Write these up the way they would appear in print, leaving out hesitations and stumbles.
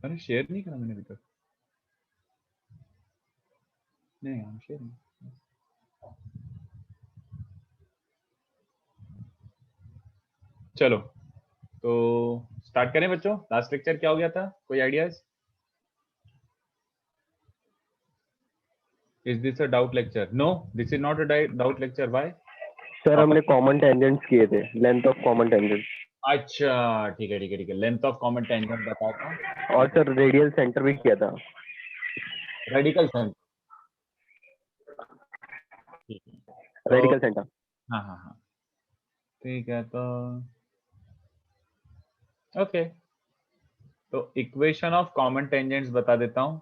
अरे शेयर नहीं करा मैंने अभी तक। नहीं हम शेयर नहीं। चलो तो स्टार्ट करें बच्चों। लास्ट लेक्चर क्या हो गया था, कोई ideas? Is this a doubt lecture? No, this is not a doubt lecture. Why? Sir हमने कॉमन टेंजेंट्स किए थे, लेंथ ऑफ कॉमन टेंजेंट। अच्छा ठीक है ठीक है ठीक है, लेंथ ऑफ कॉमन टेंजेंट बताता हूँ। और सर रेडियल सेंटर भी किया था। रेडिकल सेंटर, ठीक है तो रेडिकल सेंटर। हाँ हाँ हाँ ठीक है तो ओके। तो इक्वेशन ऑफ कॉमन टेंजेंट्स बता देता हूँ।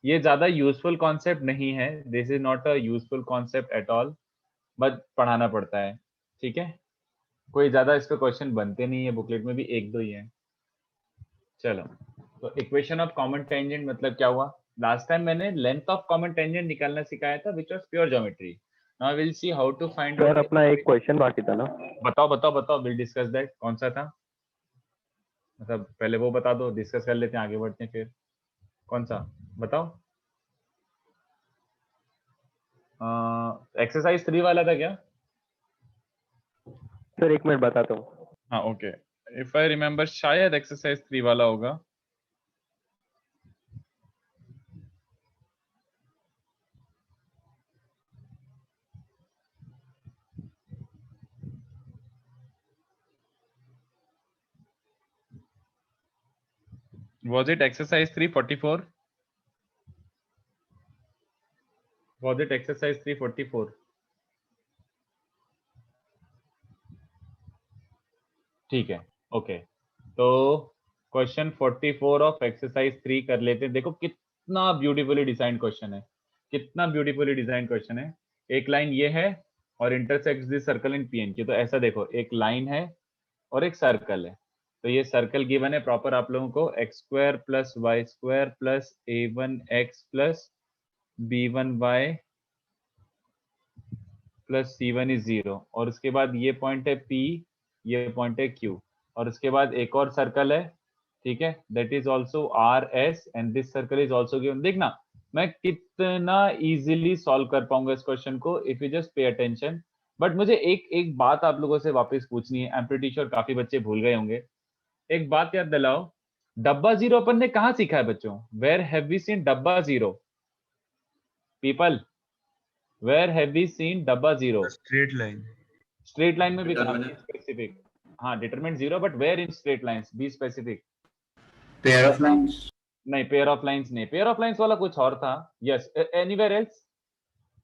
ये ज्यादा यूजफुल कॉन्सेप्ट नहीं है, this is not a useful concept at all, but पढ़ाना पड़ता है। ठीक है, कोई ज्यादा इस पे क्वेश्चन बनते नहीं है, बुकलेट में भी एक दो ही है। चलो, तो इक्वेशन ऑफ कॉमन टेंजेंट मतलब क्या हुआ? लास्ट टाइम मैंने लेंथ ऑफ कॉमन टेंजेंट निकालना सिखाया था, which was pure geometry. Now will see how to find sir out. अपना एक क्वेश्चन बाकी था ना। बताओ बताओ बताओ, विल डिस्कस दैट। कौन सा था? मतलब पहले वो बता दो, डिस्कस कर लेते हैं, आगे बढ़ते हैं फिर। कौन सा बताओ? एक्सरसाइज 3 वाला था क्या? सर एक मिनट बताता हूँ। हाँ ओके, इफ आई रिमेम्बर शायद एक्सरसाइज 3 वाला होगा। Was it exercise 344? Was it exercise 344? ठीक है ओके। तो क्वेश्चन 44 ऑफ एक्सरसाइज 3 कर लेते हैं। देखो कितना ब्यूटीफुली डिजाइन क्वेश्चन है, कितना ब्यूटीफुली डिजाइन क्वेश्चन है। एक लाइन ये है और intersects this circle in PN की। तो ऐसा देखो, एक लाइन है और एक सर्कल है। तो ये सर्कल गिवन है प्रॉपर आप लोगों को, x square plus y square plus a1x plus b1y plus c1 is 0। और उसके बाद ये पॉइंट है P, ये पॉइंट है Q, और उसके बाद एक और सर्कल है, ठीक है, that is also RS and this circle is also given. देखना मैं कितना इजीली सॉल्व कर पाऊंगा इस क्वेश्चन को if you just pay attention. But मुझे एक एक बात आप लोगों से वापस पूछनी है, आई एम प्रीटी श्योर काफी बच्चे भूल गए होंगे। एक बात याद दिलाओ, डब्बा जीरो अपन ने कहां सीखा है बच्चों? वेयर हैव वी सीन डब्बा zero? People, where have we seen डब्बा zero? Straight line. Straight line में भी कहा, बी स्पेसिफिक। हाँ determinant zero, but where in straight lines? Be specific. Pair of lines. नहीं, पेयर ऑफ लाइंस नहीं, pair of lines वाला कुछ और था। Yes, anywhere else.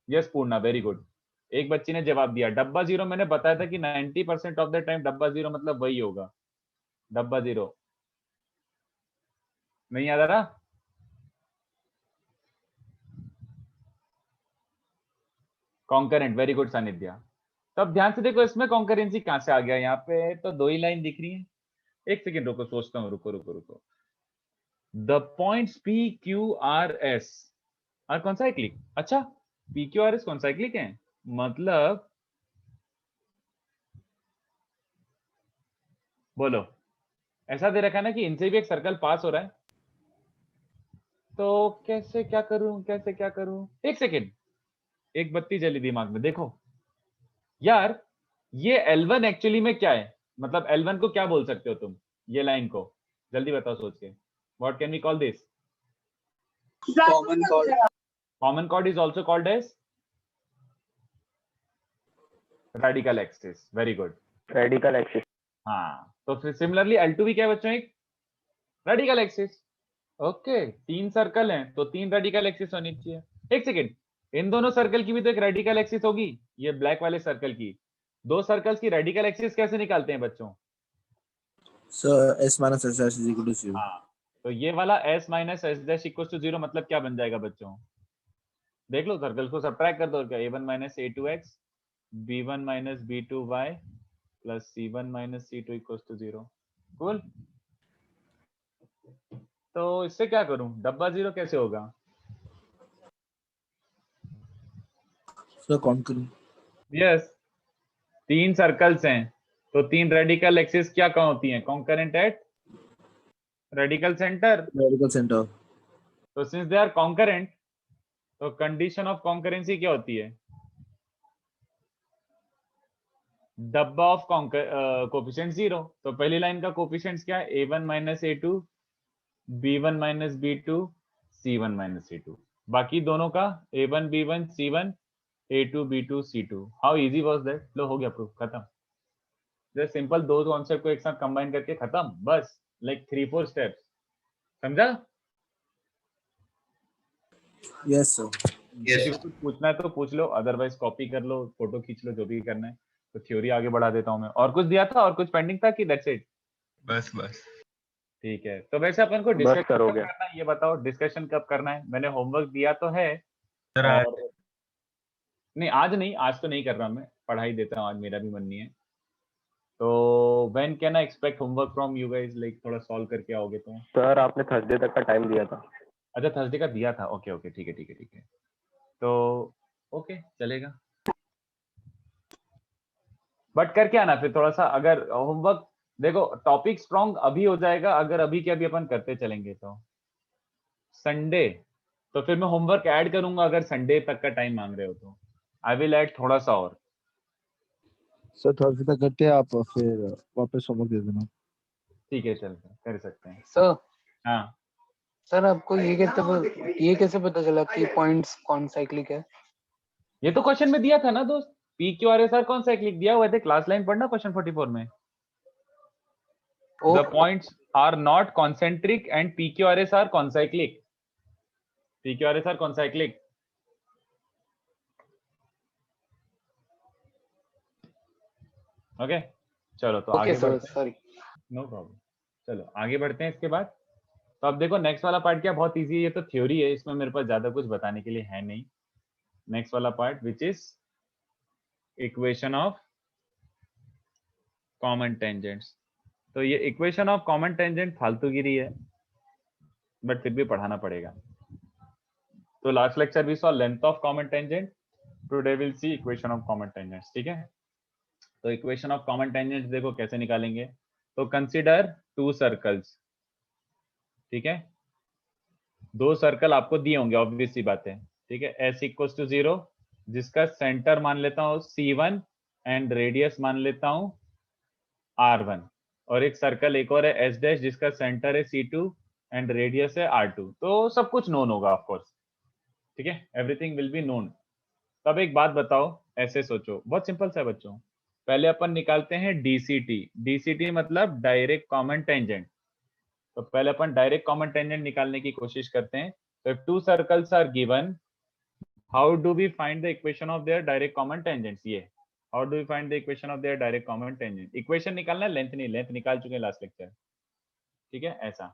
Yes Purna, very good. एक बच्ची ने जवाब दिया डब्बा जीरो। मैंने बताया था कि 90% ऑफ द टाइम डब्बा जीरो मतलब वही होगा, डब्बा जीरो। नहीं याद आ रहा? Concurrent, very good Sanidhya. तो अब ध्यान से देखो, इसमें कॉन्करेंसी कहां से आ गया? यहाँ पे तो दो ही लाइन दिख रही है। एक सेकेंड रुको, सोचता हूँ, रुको रुको रुको। The points P Q R S are concyclic. अच्छा, P Q R S concyclic है, मतलब बोलो, ऐसा दे रखा है ना कि इनसे भी एक सर्कल पास हो रहा है। तो कैसे क्या करूं, कैसे क्या करूं? एक सेकेंड, एक बत्ती जली दिमाग में। देखो यार, ये L1 एक्चुअली में क्या है? मतलब L1 को क्या बोल सकते हो तुम? ये लाइन को जल्दी बताओ सोच के। What can we call this? Common chord. Common chord is also called as radical axis. Very good. Radical axis. हाँ, तो फिर सिमिलरली L2 भी क्या है बच्चों? एक रेडिकल एक्सिस। ओके, तीन सर्कल हैं तो तीन रेडिकल एक्सिस होनी चाहिए। एक सेकेंड, इन दोनों सर्कल की भी तो एक रेडिकल एक्सिस होगी, ये ब्लैक वाले सर्कल की। दो सर्कल्स की रेडिकल एक्सिस कैसे निकालते हैं बच्चों? Sir s minus s dash is equal to 0. हाँ, तो ये वाला s minus s dash equal to 0 मतलब क्या बन जाएगा बच्चों? देख लो, सर्कल को सब्ट्रैक्ट कर दो, और क्या a1 minus a2x b1 minus b2y plus c1 minus c2 equal to 0। Cool. तो इससे क्या करूं, डब्बा जीरो कैसे होगा? Sir concurrent. यस, तीन सर्कल्स हैं तो तीन रेडिकल एक्सिस क्या कहाँ होती हैं? Concurrent at radical centre. radical center. तो सिंस दे आर कॉन्करेंट, तो कंडीशन ऑफ कॉन्करेंसी क्या होती है? डब्बा ऑफ कोफिशिएंट 0। तो पहली लाइन का कोफिशिएंट क्या है? a1 minus a2, b1 minus b2, c1 minus c2। बाकी दोनों का a1 b1 c1 a2 b2 c2। How easy was that? लो हो गया प्रूफ, खत्म। जस्ट सिंपल दो कॉन्सेप्ट को एक साथ कंबाइन करके खत्म, बस। लाइक 3-4 स्टेप्स, समझा? Yes, sir. किसी को कुछ पूछना है तो पूछ लो, अदरवाइज कॉपी कर लो, फोटो खींच लो, जो भी करना है। तो थ्योरी आगे बढ़ा देता हूँ मैं। और कुछ दिया था, और कुछ पेंडिंग था कि दैट्स इट? बस बस ठीक है, तो वैसे अपन को बस डिस्कशन कब करोगे। करना है ये बताओ, डिस्कशन कब करना है? मैंने होमवर्क दिया तो है, सर और नहीं आज नहीं, आज तो नहीं कर रहा मैं, पढ़ाई देता हूँ, आज मेरा भी मन नहीं है। तो when can I expect homework from you guys? Like थोड़ा सॉल्व करके आओगे तो। सर आपने थर्सडे तक का टाइम दिया था। अच्छा, थर्सडे का दिया था, ओके ओके, ठीक है ठीक है ठीक है। तो ओके, चलेगा। बट करके आना फिर थोड़ा सा, अगर होमवर्क देखो, टॉपिक स्ट्रॉन्ग अभी हो जाएगा अगर अभी के अभी अपन करते चलेंगे तो। संडे तो फिर मैं होमवर्क ऐड करूंगा, अगर संडे तक का टाइम मांग रहे हो तो आई विल ऐड थोड़ा सा और। सर थर्सडे तक करते हैं, आप फिर वापस होमवर्क दे देना। ठीक है, चल कर सकते हैं। सर हाँ सर आपको ये कैसे पता चला कि पॉइंट्स कौन साइक्लिक है? ये तो क्वेश्चन में दिया था ना दोस्त, P Q R S are कौन सा क्लिक दिया हुआ है, क्लास लाइन पढ़ना क्वेश्चन 44 में। The points are not concentric and PQRS are concyclic. PQRS are concyclic. Okay चलो, तो आगे बढ़ते हैं। सॉरी। नो प्रॉब्लम, चलो आगे बढ़ते हैं इसके बाद। तो अब देखो नेक्स्ट वाला पार्ट क्या, बहुत इजी है, ये तो थ्योरी है, इसमें मेरे पास ज्यादा कुछ बताने के लिए है नहीं। नेक्स्ट वाला part which is equation of common tangents. तो ये इक्वेशन ऑफ कॉमन टेंजेंट फालतूगिरी है, बट फिर भी पढ़ाना पड़ेगा। तो last lecture we saw length of common tangent, today will see equation of common tangents. ठीक है, तो इक्वेशन ऑफ कॉमन टेंजेंट्स देखो कैसे निकालेंगे। तो कंसीडर 2 सर्कल्स, ठीक है, 2 सर्कल आपको दिए होंगे, ऑब्वियस सी बात है। ठीक है, s इक्वल्स टू 0, जिसका सेंटर मान लेता हूँ C1 एंड रेडियस मान लेता हूँ R1, और एक सर्कल एक और है S डैश, जिसका सेंटर है C2 एंड रेडियस है R2। तो सब कुछ नोन होगा ऑफ कोर्स, ठीक है, एवरीथिंग विल बी नोन। तब एक बात बताओ, ऐसे सोचो, बहुत सिंपल सा है बच्चों। पहले अपन निकालते हैं DCT। DCT मतलब डायरेक्ट कॉमन टेंजेंट। तो पहले अपन डायरेक्ट कॉमन टेंजेंट निकालने की कोशिश करते हैं। तो if 2 circles are given, how do we find the equation of their direct common tangents? ये how do we find the equation of their direct common tangent? Equation निकालना, लेंथ नहीं, length निकाल चुके हैं लास्ट लेक्चर। ठीक है, ऐसा।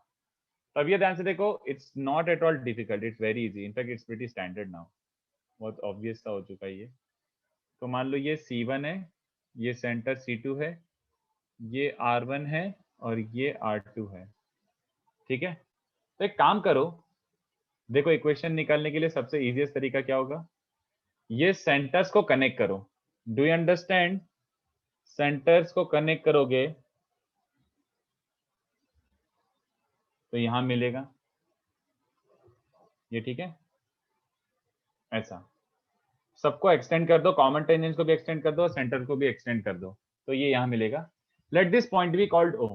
तब ये ध्यान से देखो, it's not at all difficult, it's very easy, in fact it's pretty standard now, बहुत ऑब्वियस सा हो चुका है ये। तो मान लो ये C1 है, ये सेंटर C2 है, ये R1 है और ये R2 है। ठीक है, तो एक काम करो, देखो इक्वेशन निकालने के लिए सबसे इजीएस्ट तरीका क्या होगा, ये सेंटर्स को कनेक्ट करो। Do you understand? सेंटर्स को कनेक्ट करोगे तो यहां मिलेगा ये, ठीक है, ऐसा। सबको एक्सटेंड कर दो, कॉमन टेंजेंट्स को भी एक्सटेंड कर दो, सेंटर को भी एक्सटेंड कर दो, तो ये यहां मिलेगा। Let this point be called O।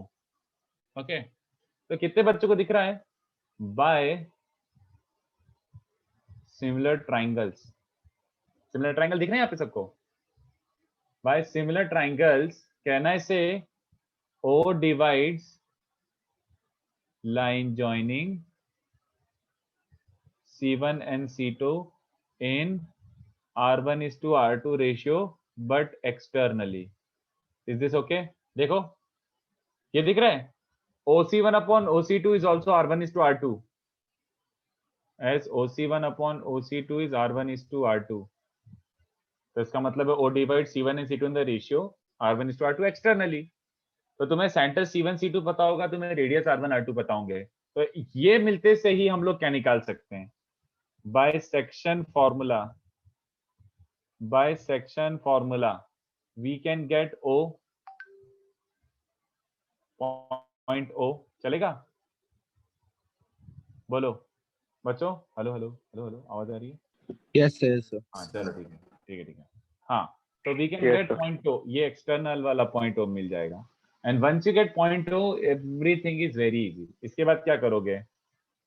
Okay, तो कितने बच्चों को दिख रहा है? By similar triangles. Similar triangle दिख रहे हैं यहाँ पे सबको? By similar triangles can I say O divides line joining C1 and C2 in R1 is to R2 ratio but externally. Is this okay? देखो ये दिख रहा है, OC1 upon OC2 is also R1 is to R2, as OC1 upon OC2 is R1 is to R2। तो इसका मतलब है O divide C1 and C2 in the ratio R1 is to R2 externally। तो तुम्हें centre C1 C2 पता होगा, तुम्हें radius R1 R2 पता होंगे, तो ये मिलते से ही हम लोग क्या निकाल सकते हैं? By section formula we can get O, point O, चलेगा? बोलो बच्चों, हेलो हेलो हेलो हेलो, आवाज आ रही है? Yes, yes, sir. हाँ चलो ठीक है ठीक है ठीक है। हाँ तो we can Yes, get sir. Point O, ये एक्सटर्नल वाला पॉइंट ओ मिल जाएगा। And once you get point O everything is very easy. इसके बाद क्या करोगे?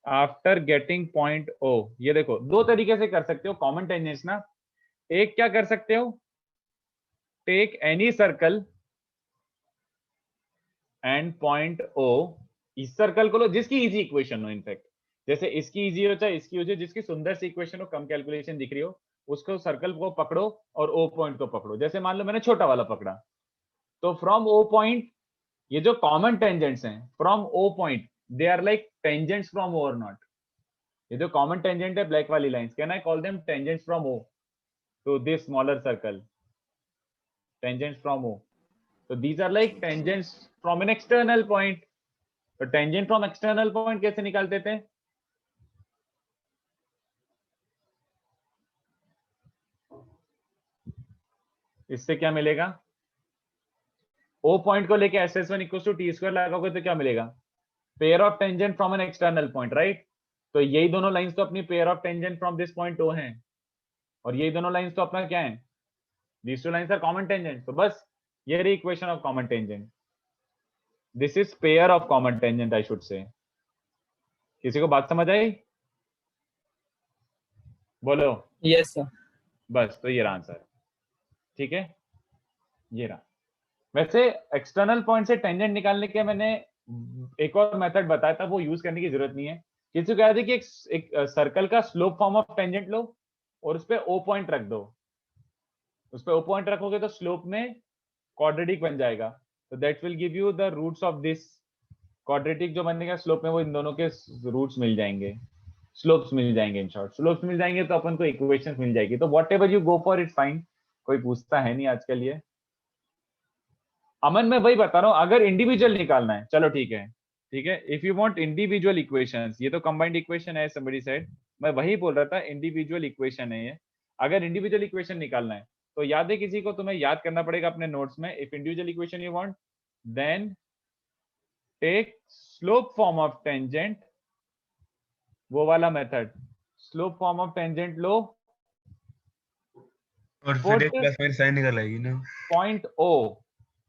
आफ्टर गेटिंग पॉइंट ओ, ये देखो दो तरीके से कर सकते हो कॉमन टेंजेंट्स ना। एक क्या कर सकते हो, take any circle and point O, इस सर्कल को लो जिसकी इजी इक्वेशन हो, इनफैक्ट जैसे इसकी इजी हो चाहे इसकी हो, चाहे जिसकी सुंदर सी इक्वेशन हो, कम कैलकुलेशन दिख रही हो, उसको सर्कल को पकड़ो और ओ पॉइंट को पकड़ो। जैसे मान लो मैंने छोटा वाला पकड़ा, तो फ्रॉम ओ पॉइंट, ये जो कॉमन टेंजेंट्स हैं from O point, they are like tangents from O और नॉट। ये जो कॉमन टेंजेंट है ब्लैक वाली lines, can I call them tangents from O to this smaller circle, tangents from O. So these are like tangents from an external point. तो tangent from external point कैसे निकालते थे? इससे क्या मिलेगा? O point को लेके SS1 equal to T square लगाओगे तो क्या मिलेगा? Pair of tangent from an external point, right? तो यही दोनों लाइंस तो अपनी pair of tangent from this point O हैं, और यही दोनों लाइंस तो अपना क्या है? These two lines are common tangent. तो बस ये रही equation of common tangent. This is pair of common tangent I should say. किसी को बात समझ आई? बोलो। Yes sir. बस तो ये रहा आंसर, ठीक है, ये रहा। वैसे एक्सटर्नल पॉइंट से टेंजेंट निकालने के मैंने एक और मेथड बताया था, वो यूज करने की जरूरत नहीं है। किसी को याद है कि एक सर्कल का स्लोप फॉर्म ऑफ टेंजेंट लो और उस पे ओ पॉइंट रख दो, उस पे ओ पॉइंट रखोगे तो स्लोप में क्वाड्रेटिक बन जाएगा। तो that will give you the roots of this quadratic, जो बनेगा स्लोप में वो इन दोनों के रूट्स मिल जाएंगे, स्लोप्स मिल जाएंगे। इन शॉर्ट स्लोप्स मिल जाएंगे तो अपन को इक्वेशंस मिल जाएगी। तो what ever you go for its fine, कोई पूछता है नहीं आजकल ये। अमन मैं वही बता रहा हूं, अगर इंडिविजुअल निकालना है चलो ठीक है, ठीक है, if you want individual equations, ये तो कंबाइंड इक्वेशन है समबडी सेड, मैं वही बोल रहा था इंडिविजुअल इक्वेशन है ये। अगर इंडिविजुअल इक्वेशन निकालना है तो याद है किसी को, तुम्हें याद करना पड़ेगा अपने नोट्स में, if individual equation you want then take slope form of tangent, वो वाला method, slope form of tangent लो, और फिर एक पुट प्लस माइनस साइन निकल आएगी ना। Point O,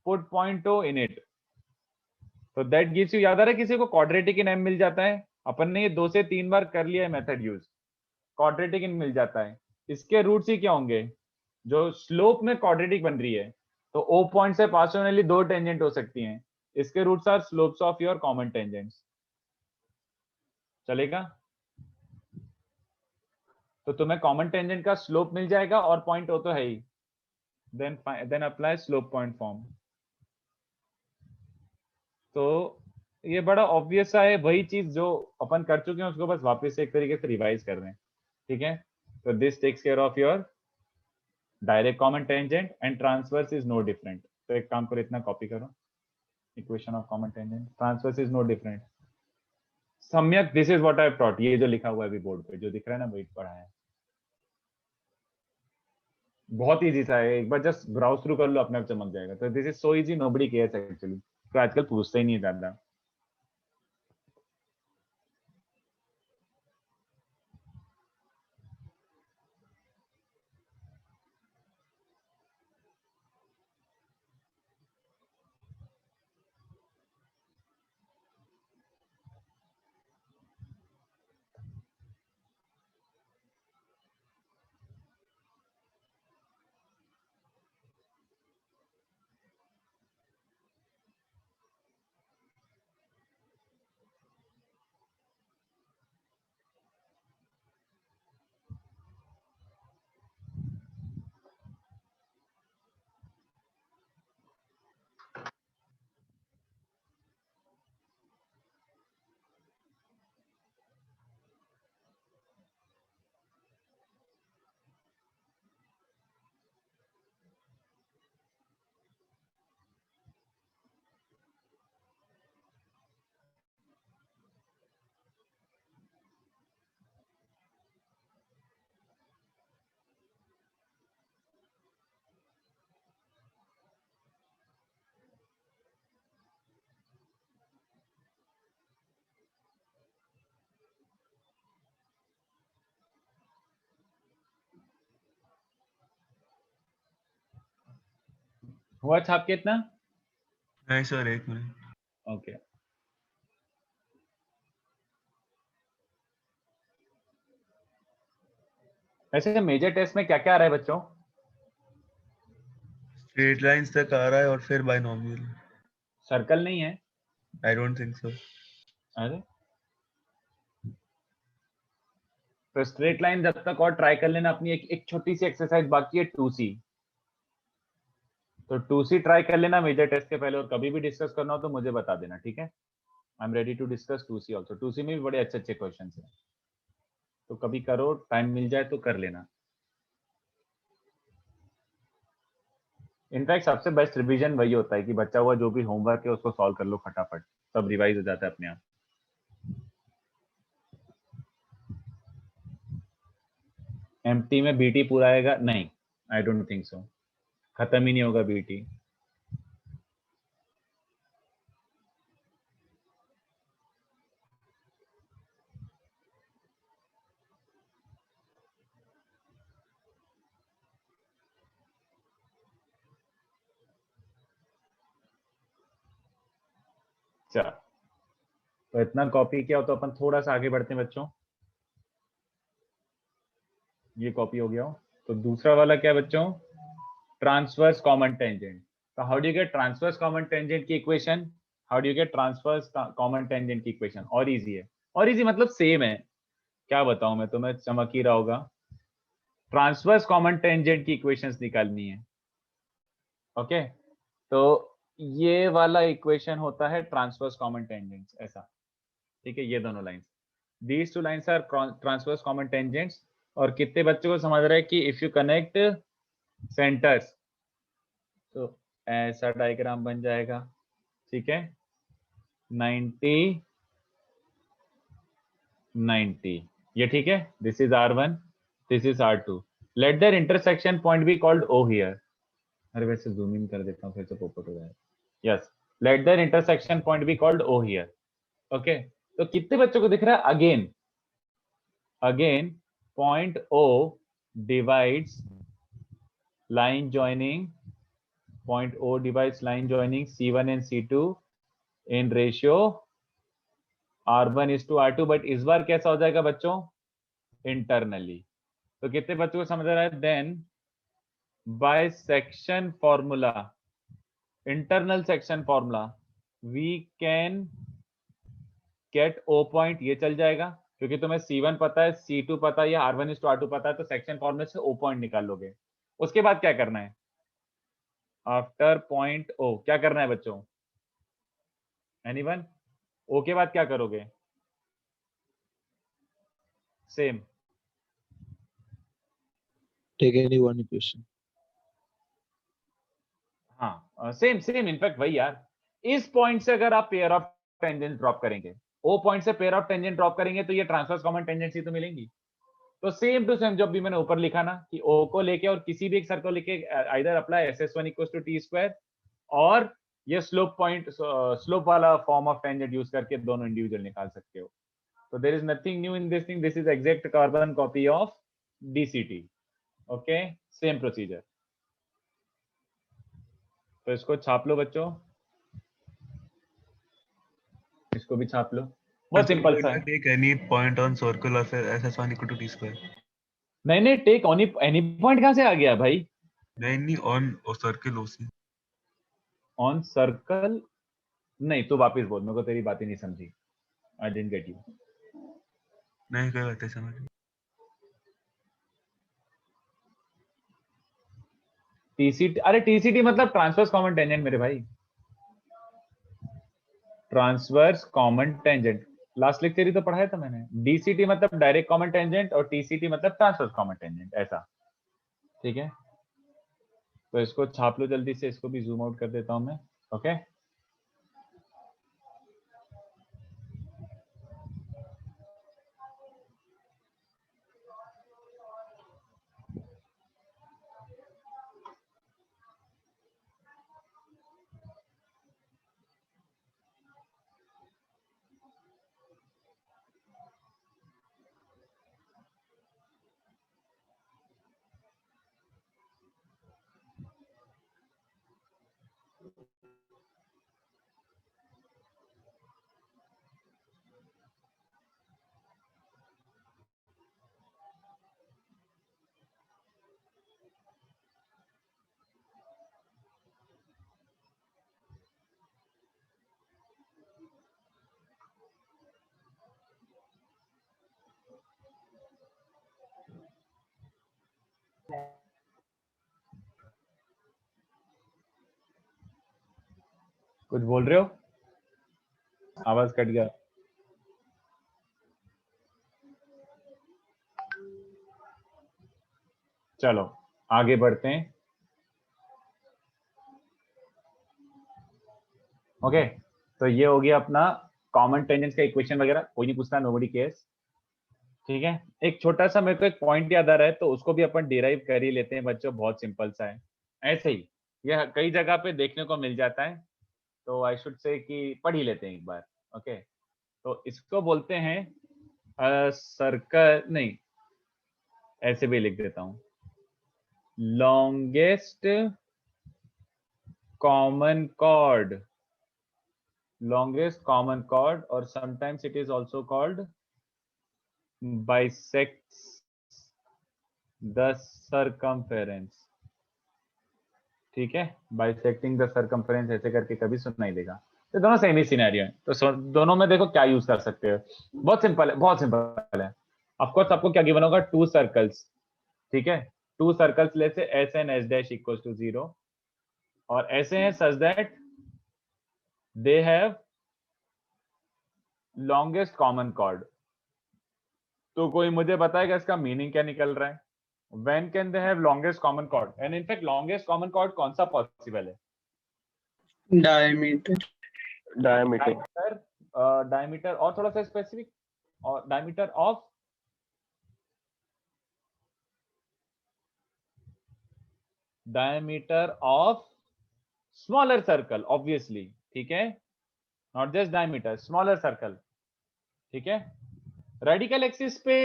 put point O in it, तो दैट गिव्स यू, याद आ रहा है किसी को क्वाड्रेटिक इन एम मिल जाता है, अपन ने ये 2 से 3 बार कर लिया है मेथड यूज, क्वाड्रेटिक इन मिल जाता है। इसके रूट्स ही क्या होंगे? जो स्लोप में क्वाड्रेटिक बन रही है तो ओ पॉइंट से पास होने वाली दो टेंजेंट हो सकती हैं, इसके roots are slopes of your common tangents. चलेगा? तो तुम्हें कॉमन टेंजेंट का स्लोप मिल जाएगा और पॉइंट ओ तो है ही, then apply slope point form. तो ये बड़ा ऑब्वियस सा है, वही चीज जो अपन कर चुके हैं उसको बस वापस से एक तरीके से रिवाइज कर रहे हैं, ठीक है। तो this takes care of your direct common tangent and transverse is no different. तो एक काम करो, इतना कॉपी करो, equation of common tangent, transverse is no different, Samyak this is what I have taught, ये जो लिखा हुआ है अभी बोर्ड पे जो दिख रहा है ना वही पढ़ा है। बहुत इजी सा है, एक बार जस्ट ब्राउज थ्रू कर लो, अपने आप चमक जाएगा। तो this is so easy, nobody cares actually, तो आजकल पूछते ही नहीं है ज्यादा। हुआ छाप के इतना? नहीं सर, एक मिनट। ओके ऐसे मेजर टेस्ट में क्या क्या आ रहा है बच्चों? स्ट्रेट लाइंस तक आ रहा है और फिर बाइनोमियल। सर्कल नहीं है? I don't think so. अरे तो स्ट्रेट लाइन जब तक और ट्राई कर लेना। अपनी एक छोटी सी एक्सरसाइज बाकी है 2C। तो 2C ट्राई कर लेना मेजर टेस्ट के पहले, और कभी भी डिस्कस करना हो तो मुझे बता देना, ठीक है? I am ready to discuss 2C also. 2C में भी बड़े अच्छे अच्छे क्वेश्चन है, तो कभी करो, टाइम मिल जाए तो कर लेना। इनफैक्ट सबसे बेस्ट रिवीजन वही होता है कि बच्चा हुआ जो भी होमवर्क है उसको सॉल्व कर लो फटाफट, सब रिवाइज हो जाता है अपने आप। एमटी में बीटी पूरा आएगा? नहीं, आई डोंट थिंक सो, खत्म ही नहीं होगा बीटी। चलो तो इतना कॉपी किया हो तो अपन थोड़ा सा आगे बढ़ते हैं बच्चों। ये कॉपी हो गया हो तो दूसरा वाला क्या है बच्चों? Transverse common tangent. तो how do you get transverse common tangent की equation? How do you get transverse common tangent की इक्वेशन? और इजी है, और इजी मतलब सेम है, क्या बताऊं मैं तुम्हें, चमक ही रहा होगा। ट्रांसवर्स कॉमन टेंजेंट की इक्वेशंस निकालनी है। ओके तो ये वाला इक्वेशन होता है ट्रांसवर्स कॉमन टेंजेंट्स, ऐसा, ठीक है? ये दोनों lines, these two lines are transverse common tangents. और कितने बच्चों को समझ रहा है कि इफ यू कनेक्ट सेंटर्स तो ऐसा डायग्राम बन जाएगा, ठीक है? 90 90, ये ठीक है? This is R1, this is R2। Let their intersection point be called O here. अरे वैसे जूम इन कर देता हूँ फिर से पोपट हो जाएगा। Yes, let their intersection point be called O here. Okay तो कितने बच्चों को दिख रहा है? Again point O divides line joining, point O divides line joining C1 and C2 in ratio R1 is to R2, but इस बार कैसा हो जाएगा बच्चों? इंटरनली। तो कितने बच्चों को समझ रहा है? Then by section formula, internal section formula, we can get O point. ये चल जाएगा क्योंकि तुम्हें C1 पता है, C2 पता है, या R1 is to R2 पता है, तो सेक्शन फॉर्मूले से O पॉइंट निकाल लोगे। उसके बाद क्या करना है? आफ्टर पॉइंट O क्या करना है बच्चों? एनीवन? O के बाद क्या करोगे? Same, Take any one equation. हाँ सेम सेम, इनफैक्ट वही यार। इस पॉइंट से अगर आप पेयर ऑफ टेंजेंट ड्रॉप करेंगे, ओ पॉइंट से पेयर ऑफ टेंजेंट ड्रॉप करेंगे, तो ये ट्रांसवर्स कॉमन टेंजेंट ही तो मिलेंगी। तो सेम टू सेम जो भी मैंने ऊपर लिखा ना कि ओ को लेके और किसी भी एक सर्कल लेके either apply SS1 equals to T square, और ये स्लोप पॉइंट, स्लोप वाला फॉर्म ऑफ टेंजेंट यूज करके दोनों इंडिविजुअल निकाल सकते हो। तो there is nothing new in this thing, this is exact carbon copy of DCT। Okay same procedure. तो इसको छाप लो बच्चों, इसको भी छाप लो, बहुत सिंपल सा है। Take any point on circle और फिर SS1 equal to T square. नहीं नहीं, टेक एनी पॉइंट कहां से आ गया भाई? नहीं on circle OC. On circle? नहीं, तू वापस बोल, मेरे को तेरी बात ही नहीं समझी। I didn't get you. नहीं कोई बात नहीं, समझ। TCT? अरे TCT मतलब ट्रांसवर्स कॉमन टेंजेंट मेरे भाई, transverse common tangent. Last lecture ही तो पढ़ाया था मैंने। DCT मतलब डायरेक्ट कॉमन टेंजेंट, और TCT मतलब ट्रांसवर्स कॉमन टेंजेंट, ऐसा, ठीक है? तो इसको छाप लो जल्दी से, इसको भी जूम आउट कर देता हूं मैं। ओके कुछ बोल रहे हो? आवाज कट गया। चलो आगे बढ़ते हैं। ओके, तो ये हो गया अपना कॉमन टेंजेंट्स का इक्वेशन वगैरह, कोई नहीं पूछता, नोबडी केयर्स। ठीक है, एक छोटा सा मेरे को एक पॉइंट याद आ रहा है, तो उसको भी अपन डिराइव कर ही लेते हैं बच्चों, बहुत सिंपल सा है। ऐसे ही यह कई जगह पे देखने को मिल जाता है, तो आई शुड से कि पढ़ ही लेते हैं एक बार। ओके, तो इसको बोलते हैं सर्कल, नहीं ऐसे भी लिख देता हूं, longest common cord, longest common chord, or sometimes it is also called bisects the circumference। ठीक है, bisecting the circumference ऐसे करके कभी सुना ही देगा। तो दोनों सेम ही सिनेरियो है, तो दोनों में देखो क्या यूज कर सकते हो, बहुत सिंपल है, बहुत सिंपल है। ऑफ कोर्स आपको क्या गिवन होगा, 2 सर्कल्स। ठीक है, 2 सर्कल्स ले say S and S dash equals to 0, और ऐसे हैं such that they have longest common chord. तो कोई मुझे बताएगा इसका मीनिंग क्या निकल रहा है? When can they have longest common cord? And in fact longest common cord कौन सा पॉसिबल है? डायमीटर। डायमीटर और थोड़ा सा स्पेसिफिक, और diameter of smaller circle, obviously. ठीक है, not just diameter, smaller circle. ठीक है, रेडिकल एक्सिस पे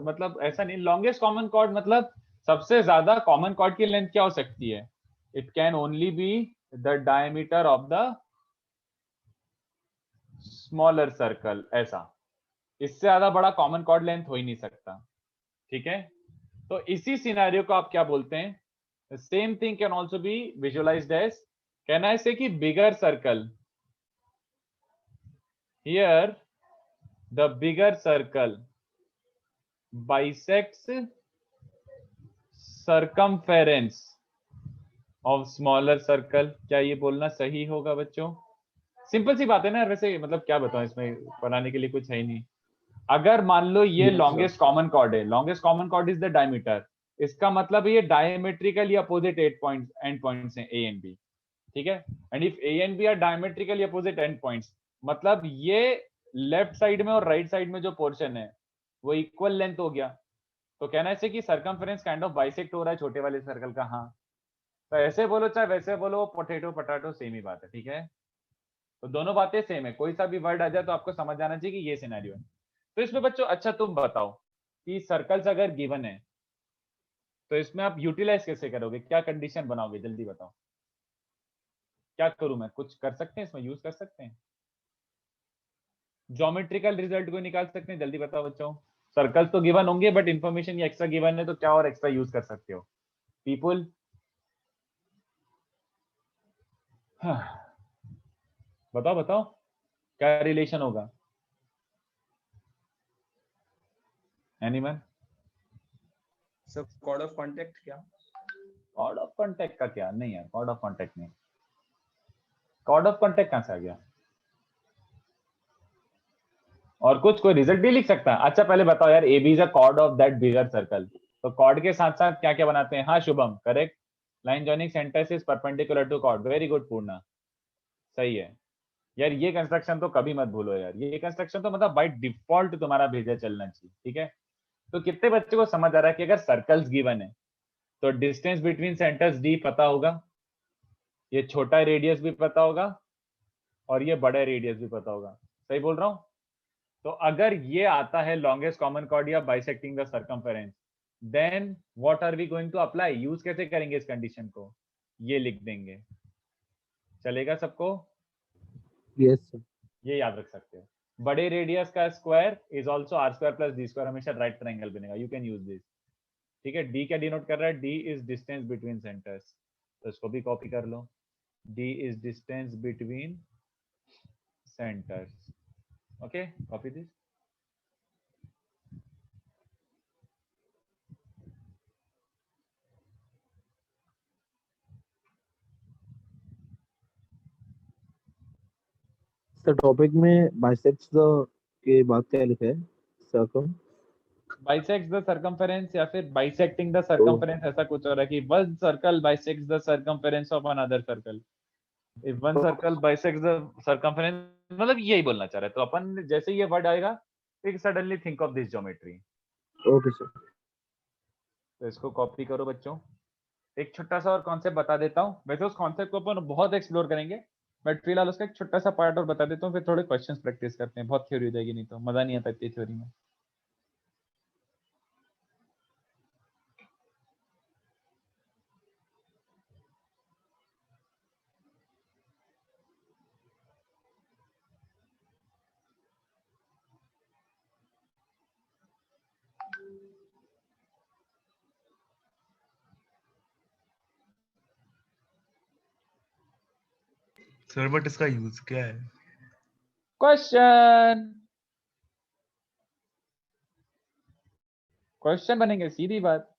मतलब ऐसा नहीं, लॉन्गेस्ट कॉमन कॉर्ड मतलब सबसे ज्यादा कॉमन कॉर्ड की लेंथ क्या हो सकती है? It can only be the diameter of the smaller circle, ऐसा। इससे ज्यादा बड़ा कॉमन कॉर्ड लेंथ हो ही नहीं सकता। ठीक है, तो इसी सिनेरियो को आप क्या बोलते हैं? Same thing can also be visualised as, can I say कि bigger circle, here the bigger circle bisects circumference of smaller circle। क्या ये बोलना सही होगा बच्चों? सिंपल सी बात है ना, वैसे मतलब क्या बताऊं, इसमें बनाने के लिए कुछ है ही नहीं। अगर मान लो ये लॉन्गेस्ट कॉमन कॉर्ड है, longest common chord is the diameter, इसका मतलब ये डायमेट्रिकली अपोजिट एंड पॉइंट्स हैं ए एंड बी। ठीक है, and if A and B are diametrically opposite end points, मतलब ये लेफ्ट साइड में और राइट साइड में जो पोर्शन है वो इक्वल लेंथ हो गया। तो कहना ऐसे कि सर्कमफेरेंस काइंड ऑफ बाइसेक्ट हो रहा है छोटे वाले सर्कल का। हाँ, तो ऐसे बोलो चाहे वैसे बोलो, पोटैटो पटाटो सेम ही बात है। ठीक है, तो दोनों बातें सेम है, कोई सा भी वर्ड आ जाए तो आपको समझ आना चाहिए कि ये सिनेरियो है। तो इसमें बच्चों अच्छा तुम बताओ कि सर्कल्स अगर गिवन है तो इसमें आप यूटिलाइज कैसे करोगे, क्या कंडीशन बनाओगे, जल्दी बताओ। क्या करूं मैं, कुछ कर सकते हैं इसमें, यूज कर सकते हैं, ज्योमेट्रिकल रिजल्ट को निकाल सकते हैं, जल्दी बताओ बच्चों। सर्कल्स तो गिवन होंगे बट इंफॉर्मेशन ये एक्स्ट्रा गिवन है, तो क्या और एक्स्ट्रा यूज कर सकते हो पीपल? बताओ बताओ क्या रिलेशन होगा, anyone? Sir chord of contact क्या? कॉर्ड ऑफ कांटेक्ट का क्या? नहीं यार, कॉर्ड ऑफ कांटेक्ट नहीं, कॉर्ड ऑफ कांटेक्ट कहां से आ गया? और कुछ कोई रिजल्ट भी लिख सकता है? अच्छा पहले बताओ यार, A B is a chord of that bigger circle, तो कॉर्ड के साथ साथ क्या क्या बनाते हैं? हाँ Shubham, correct, line joining centres is perpendicular to chord, very good Purna, सही है यार। ये कंस्ट्रक्शन तो कभी मत भूलो यार, ये कंस्ट्रक्शन तो मतलब बाय डिफॉल्ट तुम्हारा भेजा चलना चाहिए। ठीक है, तो कितने बच्चों को समझ आ रहा है कि अगर सर्कल्स गिवन है तो डिस्टेंस बिटवीन सेंटर्स डी पता होगा, ये छोटा रेडियस भी पता होगा, और ये बड़ा रेडियस भी पता होगा, सही बोल रहा हूं? तो अगर ये आता है लॉन्गेस्ट कॉमन कॉर्ड या bisecting the circumference, then what are we going to apply, use कैसे करेंगे इस कंडीशन को? ये लिख देंगे, चलेगा सबको? Yes sir. ये याद रख सकते हो। बड़े रेडियस का square is also R square plus D square, हमेशा राइट ट्रायंगल बनेगा, यू कैन यूज दिस। ठीक है, डी क्या डिनोट कर रहा है? D is distance between centres, तो इसको भी कॉपी कर लो, D is distance between centres. Okay, copy this. Sir topic में बाइसेक्ट्स द के बाद क्या लिखा है? सर्कम बाइसेक्ट्स द सर्कमफेरेंस या फिर बाइसेक्टिंग द सर्कमफेरेंस, ऐसा कुछ हो रहा है कि one circle bisects the circumference of another circle. If one circle bisects the circumference, मतलब यही बोलना चाह रहा है। तो अपन जैसे ये वर्ड आएगा, suddenly think of this geometry. Okay sir. तो इसको कॉपी करो बच्चों। एक छोटा सा और कॉन्सेप्ट बता देता हूँ, वैसे उस कॉन्सेप्ट को अपन बहुत एक्सप्लोर करेंगे, बट फिलहाल उसका एक छोटा सा पार्ट और बता देता हूँ, फिर थोड़े क्वेश्चंस प्रैक्टिस करते हैं। बहुत थ्योरी हो जाएगी, नहीं तो मजा नहीं आता इतनी थ्योरी में। सर बट इसका यूज क्या है? क्वेश्चन बनेंगे, सीधी बात।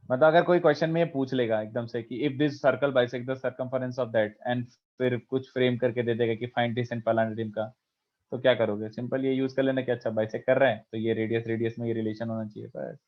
मतलब अगर कोई क्वेश्चन में ये पूछ लेगा एकदम से कि if this circle bisect the circumference of that, and फिर कुछ फ्रेम करके दे देगा कि फाइंड डिस्टेंस पैरेलल का, तो क्या करोगे? सिंपल ये यूज कर लेना कि अच्छा बाइसेक्ट कर रहे हैं तो ये रेडियस रेडियस में ये रिलेशन होना चाहिए, बस।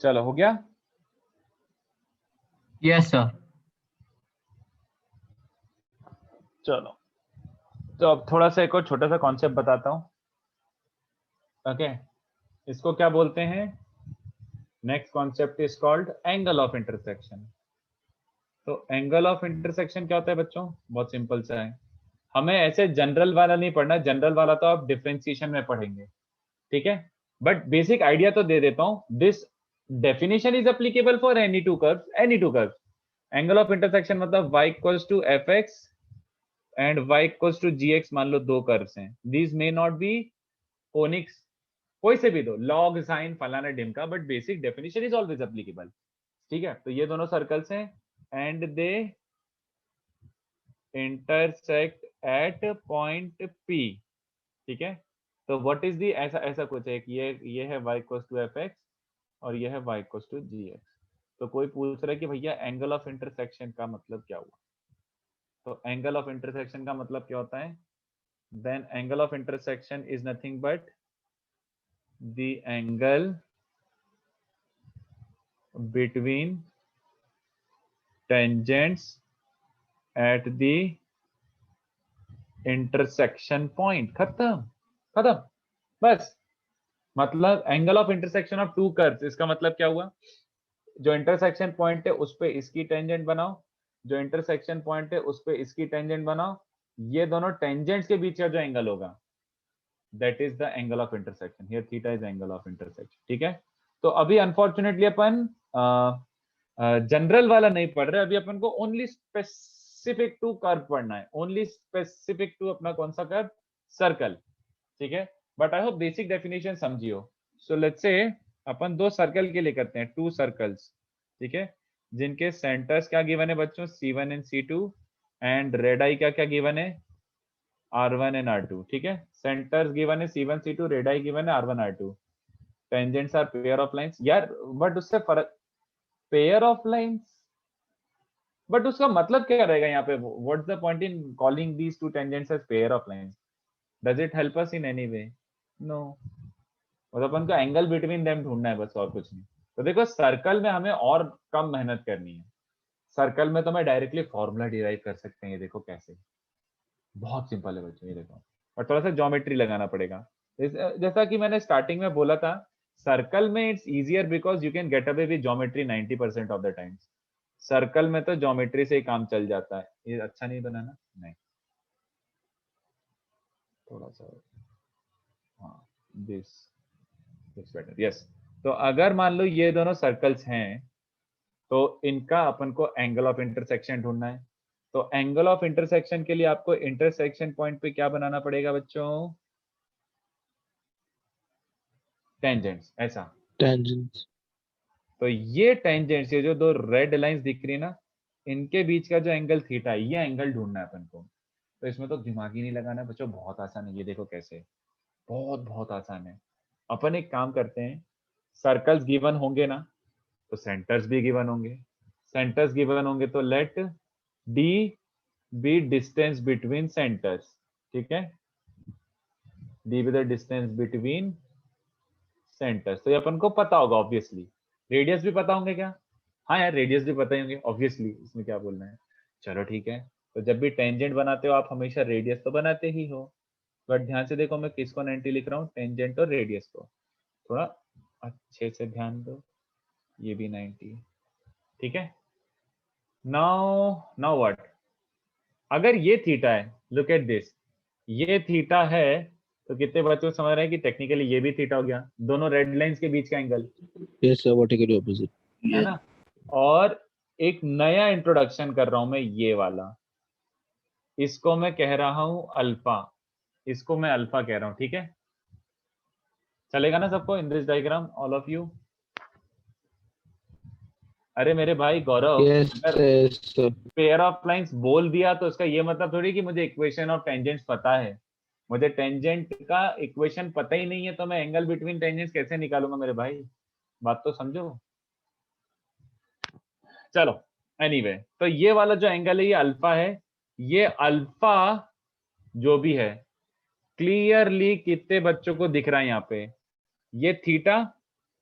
चलो, हो गया? Yes sir. चलो, तो अब थोड़ा सा एक और छोटा सा कॉन्सेप्ट बताता हूँ। ओके, इसको क्या बोलते हैं? Next concept is called angle of intersection. तो एंगल ऑफ इंटरसेक्शन क्या होता है बच्चों? बहुत सिंपल सा है। हमें ऐसे जनरल वाला नहीं पढ़ना, जनरल वाला तो आप डिफरेंशिएशन में पढ़ेंगे, ठीक है? बट बेसिक आइडिया तो दे देता हूं। This definition is applicable for any two curves. Angle of intersection मतलब y equals to fx and y equals to gx, मान लो दो कर्व्स हैं। These may not be conics, कोई से भी दो, लॉग साइन फलाना ढिमका, but basic definition is always applicable. ठीक है, तो ये दोनों सर्कल्स हैं and they intersect at point P। ठीक है, तो व्हाट इज दी, ऐसा ऐसा कुछ है कि ये है y इक्वल्स टू fx और ये है y इक्वल्स टू gx। तो कोई पूछ रहा है कि भैया एंगल ऑफ इंटरसेक्शन का मतलब क्या हुआ? तो एंगल ऑफ इंटरसेक्शन का मतलब क्या होता है? Then angle of intersection is nothing but the angle between tangents at the intersection point. खत्म खत्म, बस। मतलब angle of intersection of two curves, इसका मतलब क्या हुआ? जो इंटरसेक्शन पॉइंट है उस पे इसकी टेंजेंट बनाओ, जो इंटरसेक्शन पॉइंट है उस पे इसकी टेंजेंट बनाओ, ये दोनों टेंजेंट्स के बीच का जो एंगल होगा that is the angle of intersection. Here theta is angle of intersection. ठीक है, तो अभी अनफॉर्चुनेटली अपन जनरल वाला नहीं पढ़ रहे, अभी अपन को ओनली स्पेसिफिक टू कर्व पढ़ना है, ओनली स्पेसिफिक टू अपना कौन सा कर्व, सर्कल, ठीक है। But I hope basic definition समझियो। सो लेट्स से अपन दो सर्कल के लिए करते हैं, टू सर्कल्स, ठीक है, जिनके सेंटर्स क्या गिवन है बच्चों, C1 and C2, and red आई क्या क्या गिवन है, R1 एंड R2, ठीक है। सेंटर्स गिवन है C1 C2, red I given है R1 R2, tangents are pair of lines. यार बट उससे फर्क, पेयर ऑफ लाइंस, बट उसका मतलब क्या रहेगा यहाँ पे, what's the point in calling these two tangents as pair of lines, does it help us in any way, no. और अपन को एंगल बिटवीन देम ढूंढना है बस, और कुछ नहीं। तो देखो सर्कल में हमें और कम मेहनत करनी है, सर्कल में तो मैं डायरेक्टली फॉर्मूला डिराइव कर सकते हैं, ये देखो कैसे, बहुत सिंपल है बच्चों, ये देखो, और थोड़ा सा ज्योमेट्री लगाना पड़ेगा। जैसा कि मैंने स्टार्टिंग में बोला था, सर्कल में it's easier because you can get away with geometry 90% of the times. Circle में तो ज्योमेट्री से ही काम चल जाता है। ये अच्छा नहीं बनाना, नहीं, थोड़ा सा, हाँ, दिस बेटर, यस। तो अगर मान लो ये दोनों सर्कल्स हैं, तो इनका अपन को एंगल ऑफ इंटरसेक्शन ढूंढना है। तो एंगल ऑफ इंटरसेक्शन के लिए आपको इंटरसेक्शन पॉइंट पे क्या बनाना पड़ेगा बच्चों, टेंजेंट्स, ऐसा। टेंजेंट्स। तो ये टेंजेंट्स, ये जो दो रेड लाइंस दिख रही है ना, इनके बीच का जो एंगल थीटा है, ये एंगल ढूंढना है अपन को। तो इसमें तो दिमाग ही नहीं लगाना है बच्चों, बहुत आसान है, ये देखो कैसे, बहुत बहुत आसान है। अपन एक काम करते हैं, सर्कल्स गिवन होंगे ना, तो सेंटर्स भी गिवन होंगे, सेंटर्स गिवन होंगे तो let D be distance between centres, ठीक है, D be the distance between centres. तो ये अपन को पता होगा ऑब्वियसली। रेडियस भी पता होंगे क्या, हाँ यार रेडियस भी पता ही होंगे ऑब्वियसली, इसमें क्या बोलना है। चलो ठीक है, तो जब भी टेंजेंट बनाते हो आप हमेशा रेडियस तो बनाते ही हो, बट ध्यान से देखो मैं किसको 90 लिख रहा हूँ, टेंजेंट और रेडियस को, थोड़ा अच्छे से ध्यान दो, ये भी 90, ठीक है। नाउ व्हाट, अगर ये थीटा है, लुक एट दिस, ये थीटा है, तो कितने बच्चों को समझ रहे हैं कि टेक्निकली ये भी थीटा हो गया, दोनों रेड लाइंस के बीच का angle, yes sir, vertically opposite. है ना। और एक नया इंट्रोडक्शन कर रहा हूं मैं, ये वाला, इसको मैं कह रहा हूं अल्फा, इसको मैं अल्फा कह रहा हूं, ठीक है। चलेगा ना सबको in this diagram, all of you. अरे मेरे भाई Gaurav, yes sir. Pair of lines बोल दिया तो इसका ये मतलब थोड़ी कि मुझे इक्वेशन ऑफ टेंजेंट्स पता है। मुझे टेंजेंट का इक्वेशन पता ही नहीं है, तो मैं एंगल बिटवीन टेंजेंट्स कैसे निकालूंगा मेरे भाई, बात तो समझो। चलो एनीवे, तो ये वाला जो एंगल है ये अल्फा है। ये अल्फा जो भी है, क्लियरली कितने बच्चों को दिख रहा है यहाँ पे, ये थीटा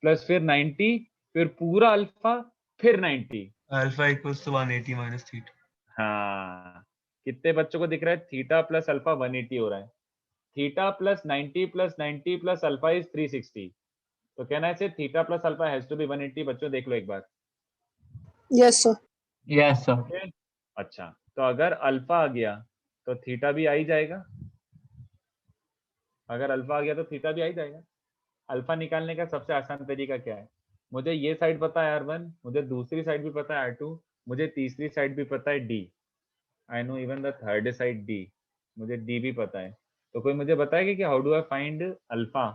प्लस फिर 90, फिर पूरा अल्फा, फिर 90, alpha equals to 180 minus theta. हाँ, कितने बच्चों को दिख रहा है, थीटा प्लस अल्फा 180 हो रहा है, theta plus 90 plus alpha is 360। तो कहना है theta plus alpha has to be 180। बच्चों देख लो एक बार, yes sir. Yes sir. Okay. अच्छा, तो अगर अल्फा आ गया तो थीटा भी आ ही जाएगा, अगर अल्फा आ गया तो थीटा भी आ ही जाएगा। अल्फा निकालने का सबसे आसान तरीका क्या है, मुझे ये साइड पता है R1, मुझे दूसरी साइड भी पता है R2, मुझे तीसरी साइड भी पता है D, I know even the third side D, मुझे D भी पता है। तो कोई मुझे बताएगा कि how do I find alpha,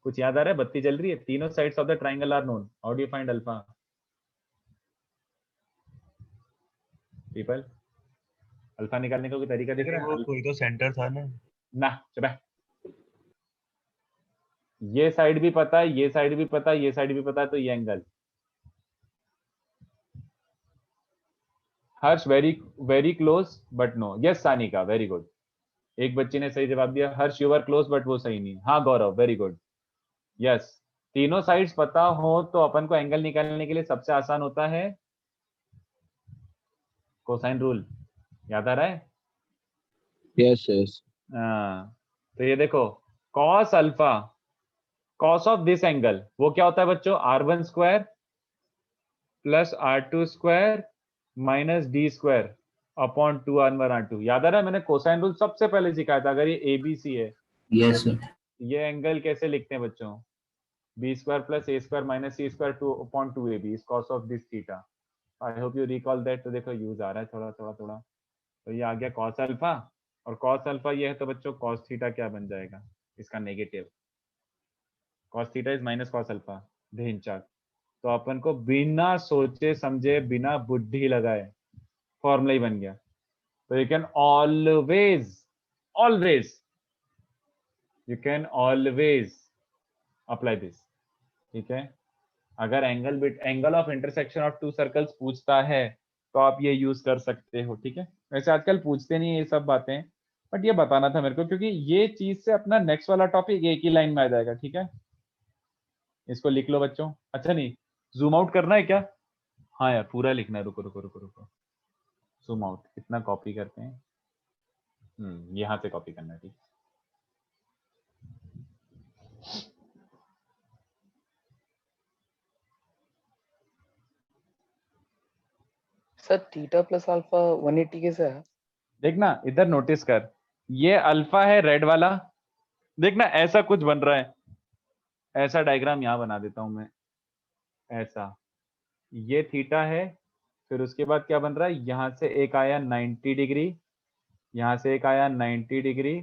कुछ याद आ रहा है, बत्ती जल रही है, तीनों sides of the triangle are known, how do you find alpha people, alpha निकालने का कोई तरीका दिख रहा वो है? कोई तो सेंटर था ना। ना चुप है, ये साइड भी पता है, ये साइड भी पता है, ये साइड भी पता है, तो ये angle. Harsh very close but no, yes Sanika very good, एक बच्ची ने सही जवाब दिया। Harsh you are close but वो सही नहीं। हाँ गौरव वेरी गुड, यस। तीनों साइड्स पता हो तो अपन को एंगल निकालने के लिए सबसे आसान होता है कोसाइन रूल, याद आ रहा है? Yes yes. हाँ, तो ये देखो cos alpha, cos of this angle वो क्या होता है बच्चों, R1 square plus R2 square minus D square upon 2R1R2। याद आ रहा है, मैंने कोसाइन रूल सबसे पहले सिखाया था। अगर ये ABC है, यस सर। ये एंगल कैसे लिखते हैं बच्चों, B square plus A square minus C square 2 upon 2AB is cos of this theta. I hope you recall that. तो देखो यूज आ रहा है थोड़ा थोड़ा थोड़ा। तो ये आ गया कॉस अल्फा, और कॉस अल्फा ये है तो बच्चों कॉस थीटा क्या बन जाएगा, इसका negative. Cos theta is minus cos alpha, ध्यान चाक। तो अपन को बिना सोचे समझे बिना बुद्धि लगाए फॉर्मूला ही बन गया। तो you can always always you can always apply this. ठीक है, अगर angle of intersection of to circles पूछता है तो आप ये यूज कर सकते हो। ठीक है, वैसे आजकल पूछते नहीं है ये सब बातें, बट ये बताना था मेरे को क्योंकि ये चीज से अपना नेक्स्ट वाला टॉपिक एक ही लाइन में आ जाएगा। ठीक है, इसको लिख लो बच्चों। अच्छा नहीं, जूम आउट करना है क्या? हाँ यार पूरा लिखना है, रुको रुको रुको रुको। जूम आउट कितना कॉपी करते हैं, यहाँ से कॉपी करना है। ठीक, सर थीटा प्लस अल्फा 180 कैसे है? देखना इधर नोटिस कर, ये अल्फा है रेड वाला, देखना ऐसा कुछ बन रहा है। ऐसा डायग्राम यहाँ बना देता हूं मैं, ऐसा। ये थीटा है, फिर उसके बाद क्या बन रहा है, यहाँ से एक आया 90 डिग्री, यहाँ से एक आया 90 डिग्री,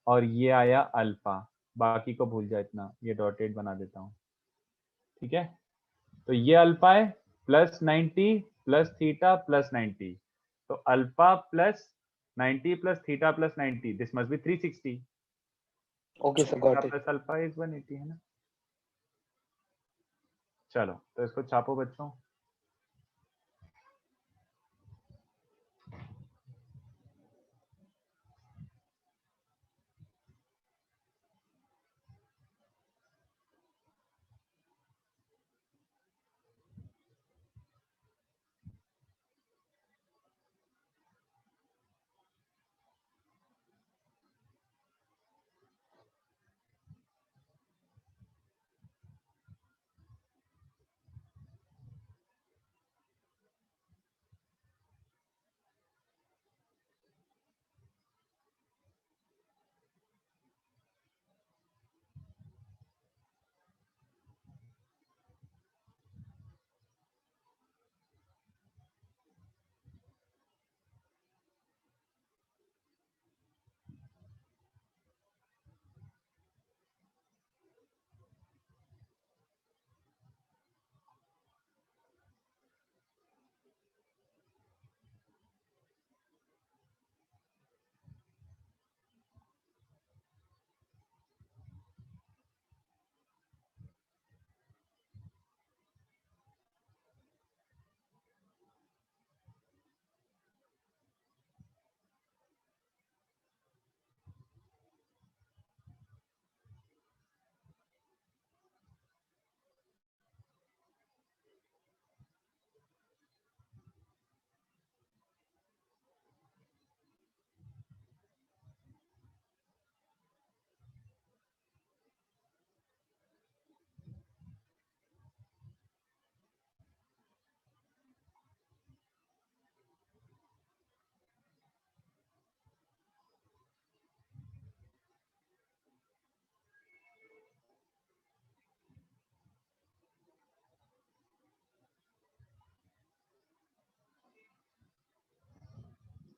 और ये आया अल्फा। बाकी को भूल जाए इतना, ये डॉटेड बना देता हूँ। ठीक है, तो ये अल्फा है प्लस 90 प्लस थीटा प्लस 90। तो alpha plus 90 plus theta plus 90, this must be 360। Okay sir, theta got it. Plus alpha is 180 है ना। चलो तो इसको छापो बच्चों।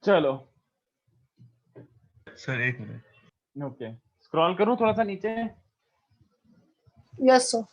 चलो सर एक मिनट। ओके, स्क्रॉल करूं थोड़ा सा नीचे। Yes sir.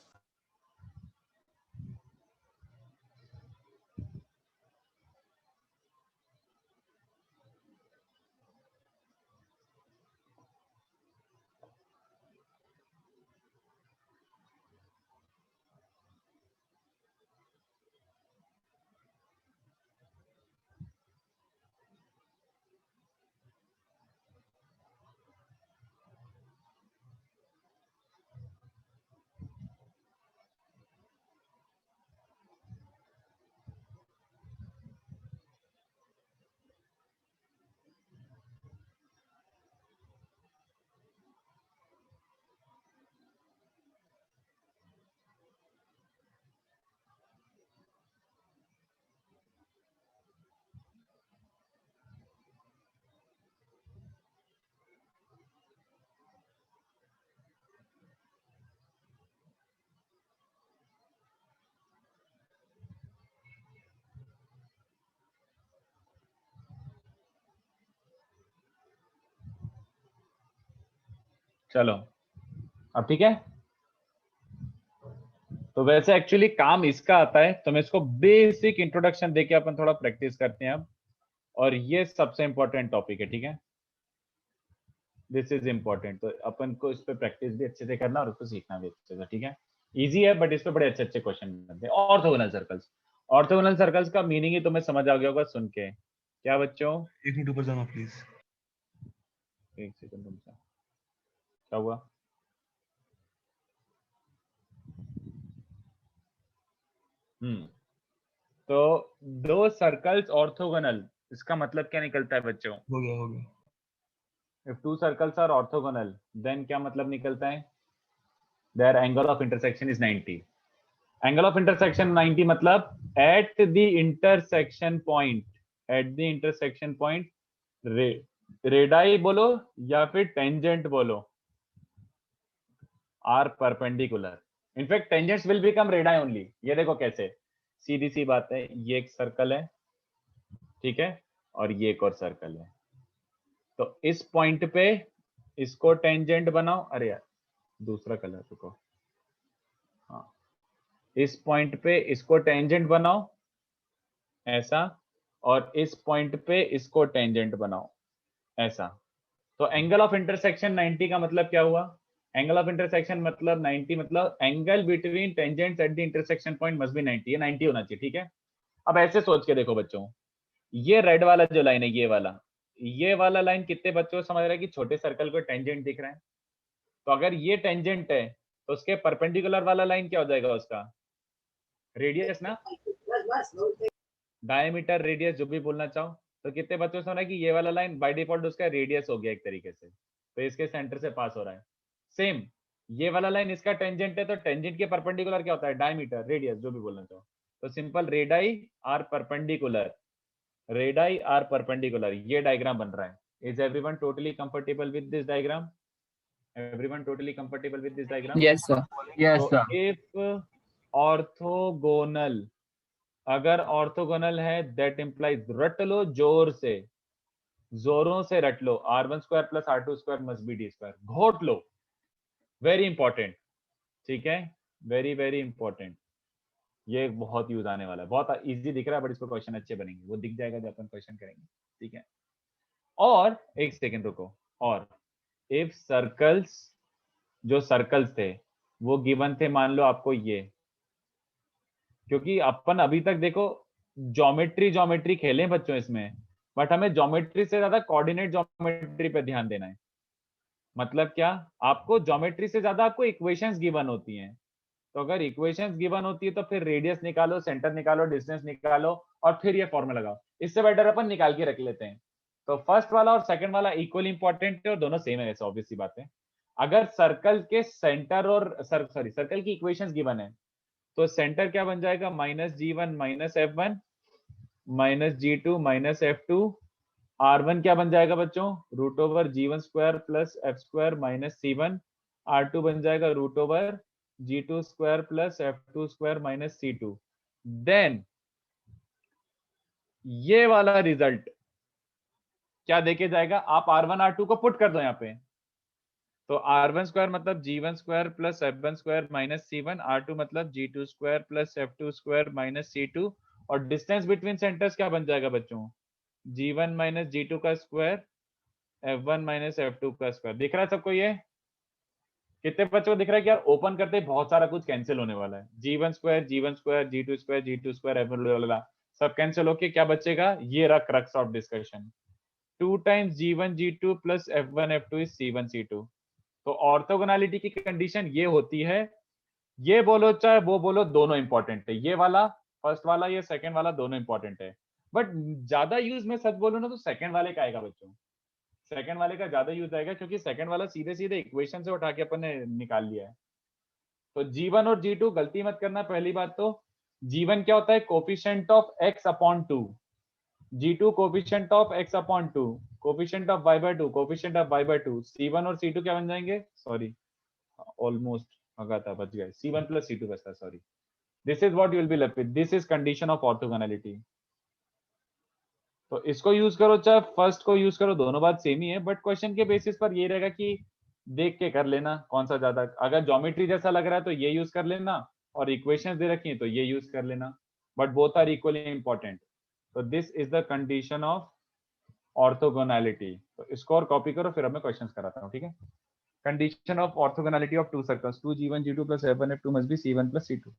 चलो अब ठीक है। तो वैसे एक्चुअली काम इसका आता है, तो मैं इसको बेसिक इंट्रोडक्शन देके अपन थोड़ा प्रैक्टिस करते हैं अब, और ये सबसे इंपॉर्टेंट टॉपिक है, ठीक है। दिस इज इंपॉर्टेंट, तो अपन को इस पे प्रैक्टिस भी अच्छे से करना और उसको सीखना भी अच्छे से, ठीक है। इजी है बट इस पे बड़े अच्छे अच्छे क्वेश्चन बनते हैं। ऑर्थोगोनल सर्कल्स, ऑर्थोगोनल सर्कल्स का मीनिंग ही तुम्हें समझ आ गया होगा सुन के। क्या बच्चों? एक मिनट ऊपर जाना प्लीज। एक सेकंड रुक जा। क्या हुआ? तो दो सर्कल्स ऑर्थोगोनल, इसका मतलब क्या निकलता है बच्चों? हो गया। If two circles are orthogonal, then क्या मतलब निकलता है? Their angle of intersection is 90. Angle of intersection 90 मतलब at the intersection point, radii बोलो या फिर टेंजेंट बोलो, are perpendicular. In fact tangents will become radii only. ये देखो कैसे, सीधी सी बात है, ये एक सर्कल है, ठीक है, और ये एक और सर्कल है। तो इस पॉइंट पे इसको टेंजेंट बनाओ, अरे यार दूसरा कलर रुको, हाँ, इस पॉइंट पे इसको टेंजेंट बनाओ ऐसा, और इस पॉइंट पे इसको टेंजेंट बनाओ ऐसा। तो एंगल ऑफ इंटरसेक्शन 90 का मतलब क्या हुआ? एंगल ऑफ इंटरसेक्शन मतलब 90, मतलब angle between tangents at the intersection point must be 90। ये 90 होना चाहिए, ठीक है। अब ऐसे सोच के देखो बच्चों, ये रेड वाला जो लाइन है, ये वाला लाइन कितने बच्चों को समझ रहा है कि छोटे सर्कल को टेंजेंट दिख रहा है? तो अगर ये टेंजेंट है तो उसके परपेंडिकुलर वाला लाइन क्या हो जाएगा? उसका रेडियस ना, डायमीटर, रेडियस, जो भी बोलना चाहो। तो कितने बच्चों से हो रहा है कि ये वाला लाइन बाय डिफॉल्ट उसका रेडियस हो गया एक तरीके से, तो इसके सेंटर से पास हो रहा है। सेम ये वाला लाइन इसका टेंजेंट है, तो टेंजेंट के परपेंडिकुलर क्या होता है? डायमीटर, रेडियस, जो भी बोलना चाहो। तो simple radii are perpendicular, radii are perpendicular, ये डायग्राम बन रहा है। Is everyone totally comfortable with this diagram? Everyone totally comfortable with this diagram? Yes sir. Yes So sir. if orthogonal, अगर ऑर्थोगोनल है, दैट इंप्लाइज, रट लो जोर से, जोरों से रट लो, r1 square plus r2 square must be d square, घोट लो, very important, ठीक है, वेरी वेरी इंपॉर्टेंट। ये बहुत यूज आने वाला है, बहुत इजी दिख रहा है बट इस पर क्वेश्चन अच्छे बनेंगे, वो दिख जाएगा जब अपन क्वेश्चन करेंगे, ठीक है। और एक सेकेंड रुको, और इफ सर्कल्स, जो सर्कल्स थे वो गिवन थे, मान लो आपको ये, क्योंकि अपन अभी तक देखो ज्योमेट्री खेले बच्चों इसमें, बट हमें ज्योमेट्री से ज्यादा कोऑर्डिनेट ज्योमेट्री पे ध्यान देना है। मतलब क्या? आपको ज्योमेट्री से ज्यादा आपको इक्वेशंस गिवन होती हैं। तो अगर इक्वेशंस गिवन होती है तो फिर रेडियस निकालो, सेंटर निकालो, डिस्टेंस निकालो, और फिर ये फॉर्मूला लगाओ। इससे बेटर अपन निकाल के रख लेते हैं। तो फर्स्ट वाला और सेकंड वाला इक्वली इंपॉर्टेंट है और दोनों सेम है, वैसे ऑब्वियस सी बात है। अगर सर्कल के सेंटर और सर्कल की इक्वेशंस गिवन है, तो सेंटर क्या बन जाएगा? -g1 - f1 -g2 - f2। r1 क्या बन जाएगा बच्चों? √g1 square plus f square minus c1। r2 बन जाएगा √g2 square plus f2 square minus c2। Then ये वाला रिजल्ट क्या देके जाएगा? आप r1 r2 को पुट कर दो यहाँ पे, तो r1 स्क्वायर मतलब g1 square plus f1 square minus c1, r2 मतलब g2 square plus f2 square minus c2, और डिस्टेंस बिटवीन सेंटर्स क्या बन जाएगा बच्चों? g1 माइनस g2 का स्क्वायर, f1 माइनस f2 का स्क्वायर। दिख रहा है सबको? ये कितने बच्चों को दिख रहा है कि यार ओपन करते ही बहुत सारा कुछ कैंसिल होने वाला है? g1 square, g1 square, g2 square, g2 square, f1 सब कैंसिल होके क्या बचेगा? ये रहा crux of discussion, 2 times g1 g2 plus f1 f2 is c1 c2। तो ऑर्थोगोनैलिटी की कंडीशन ये होती है, ये बोलो चाहे वो बोलो, दोनों इंपॉर्टेंट है। ये वाला फर्स्ट वाला, ये सेकंड वाला, दोनों इंपॉर्टेंट है। बट ज्यादा यूज में सच बोलूं ना तो सेकंड वाले का आएगा बच्चों, सेकंड वाले का ज्यादा यूज आएगा, क्योंकि सेकंड वाला सीधे सीधे इक्वेशन से उठा के अपन ने निकाल लिया है। तो g1 और g2 गलती मत करना। पहली बात तो g1 क्या होता है? Coefficient of x upon 2, g2 coefficient of x upon 2, coefficient of y by 2, coefficient of y by 2। c1 और c2 क्या बन जाएंगे? सॉरी, ऑलमोस्ट भगा था, बच गए, c1 प्लस c2 बचता है, sorry. This is what you will be left with, this is condition of orthogonality. तो इसको यूज करो चाहे फर्स्ट को यूज करो, दोनों बात सेम ही है, बट क्वेश्चन के बेसिस पर ये रहेगा कि देख के कर लेना कौन सा ज्यादा, अगर ज्योमेट्री जैसा लग रहा है तो ये यूज कर लेना, और इक्वेशंस दे रखी है तो ये यूज कर लेना, but both are equally important. तो this is the condition of orthogonality. तो इसको और कॉपी करो, फिर अब मैं क्वेश्चंस कराता हूँ, ठीक है। Condition of orthogonality of to circles, 2g1 g2 plus f1 f2 must be c1 plus c2।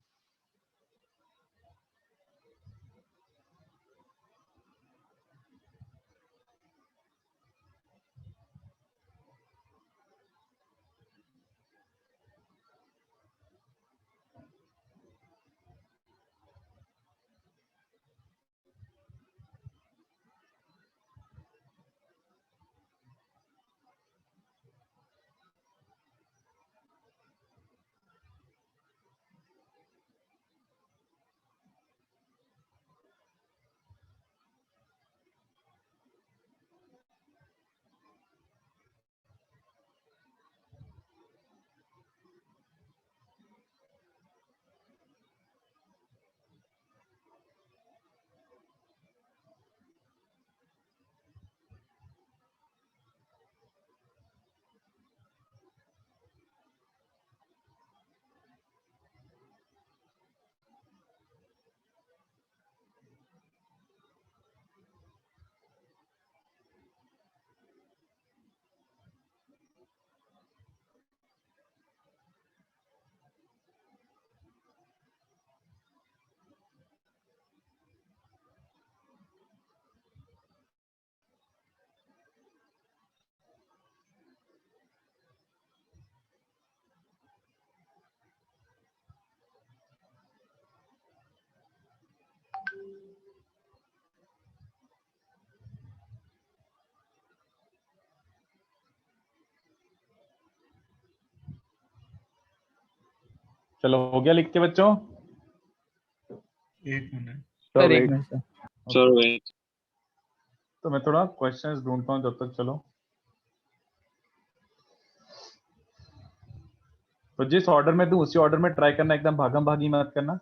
चलो हो गया लिख के बच्चों? 1 मिनट। सर एक वेट। Minute sir. तो मैं थोड़ा क्वेश्चंस ढूंढता हूँ जब तक। चलो, तो जिस ऑर्डर में दूं उसी ऑर्डर में ट्राई करना, एकदम भागम भागी मत करना,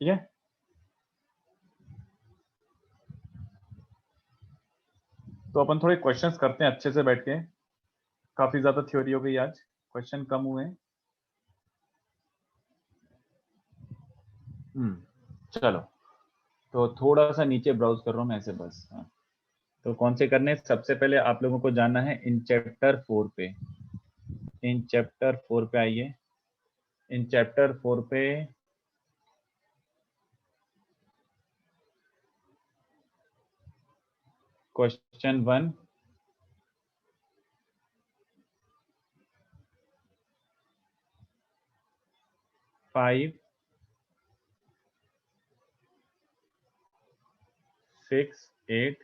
ठीक है। तो अपन थोड़े क्वेश्चंस करते हैं अच्छे से बैठ के, काफी ज्यादा थ्योरी हो गई आज, क्वेश्चन कम हुए हैं। चलो, तो थोड़ा सा नीचे ब्राउज कर रहा हूँ मैं ऐसे बस। हाँ, तो कौन से करने हैं? सबसे पहले आप लोगों को जाना है इन चैप्टर 4 पे। इन चैप्टर 4 पे आइए। इन चैप्टर 4 पे क्वेश्चन 1, फाइव, 6, 8,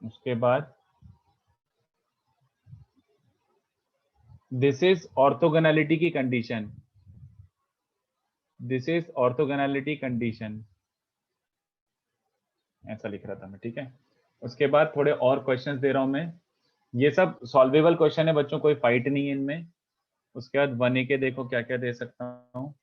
उसके बाद दिस इज ऑर्थोगोनैलिटी की condition. This is orthogonality condition, ऐसा लिख रहा था मैं, ठीक है। उसके बाद थोड़े और क्वेश्चंस दे रहा हूं मैं, ये सब सॉल्वेबल क्वेश्चन है बच्चों, कोई फाइट नहीं है इनमें। उसके बाद 1A के देखो क्या क्या दे सकता हूँ।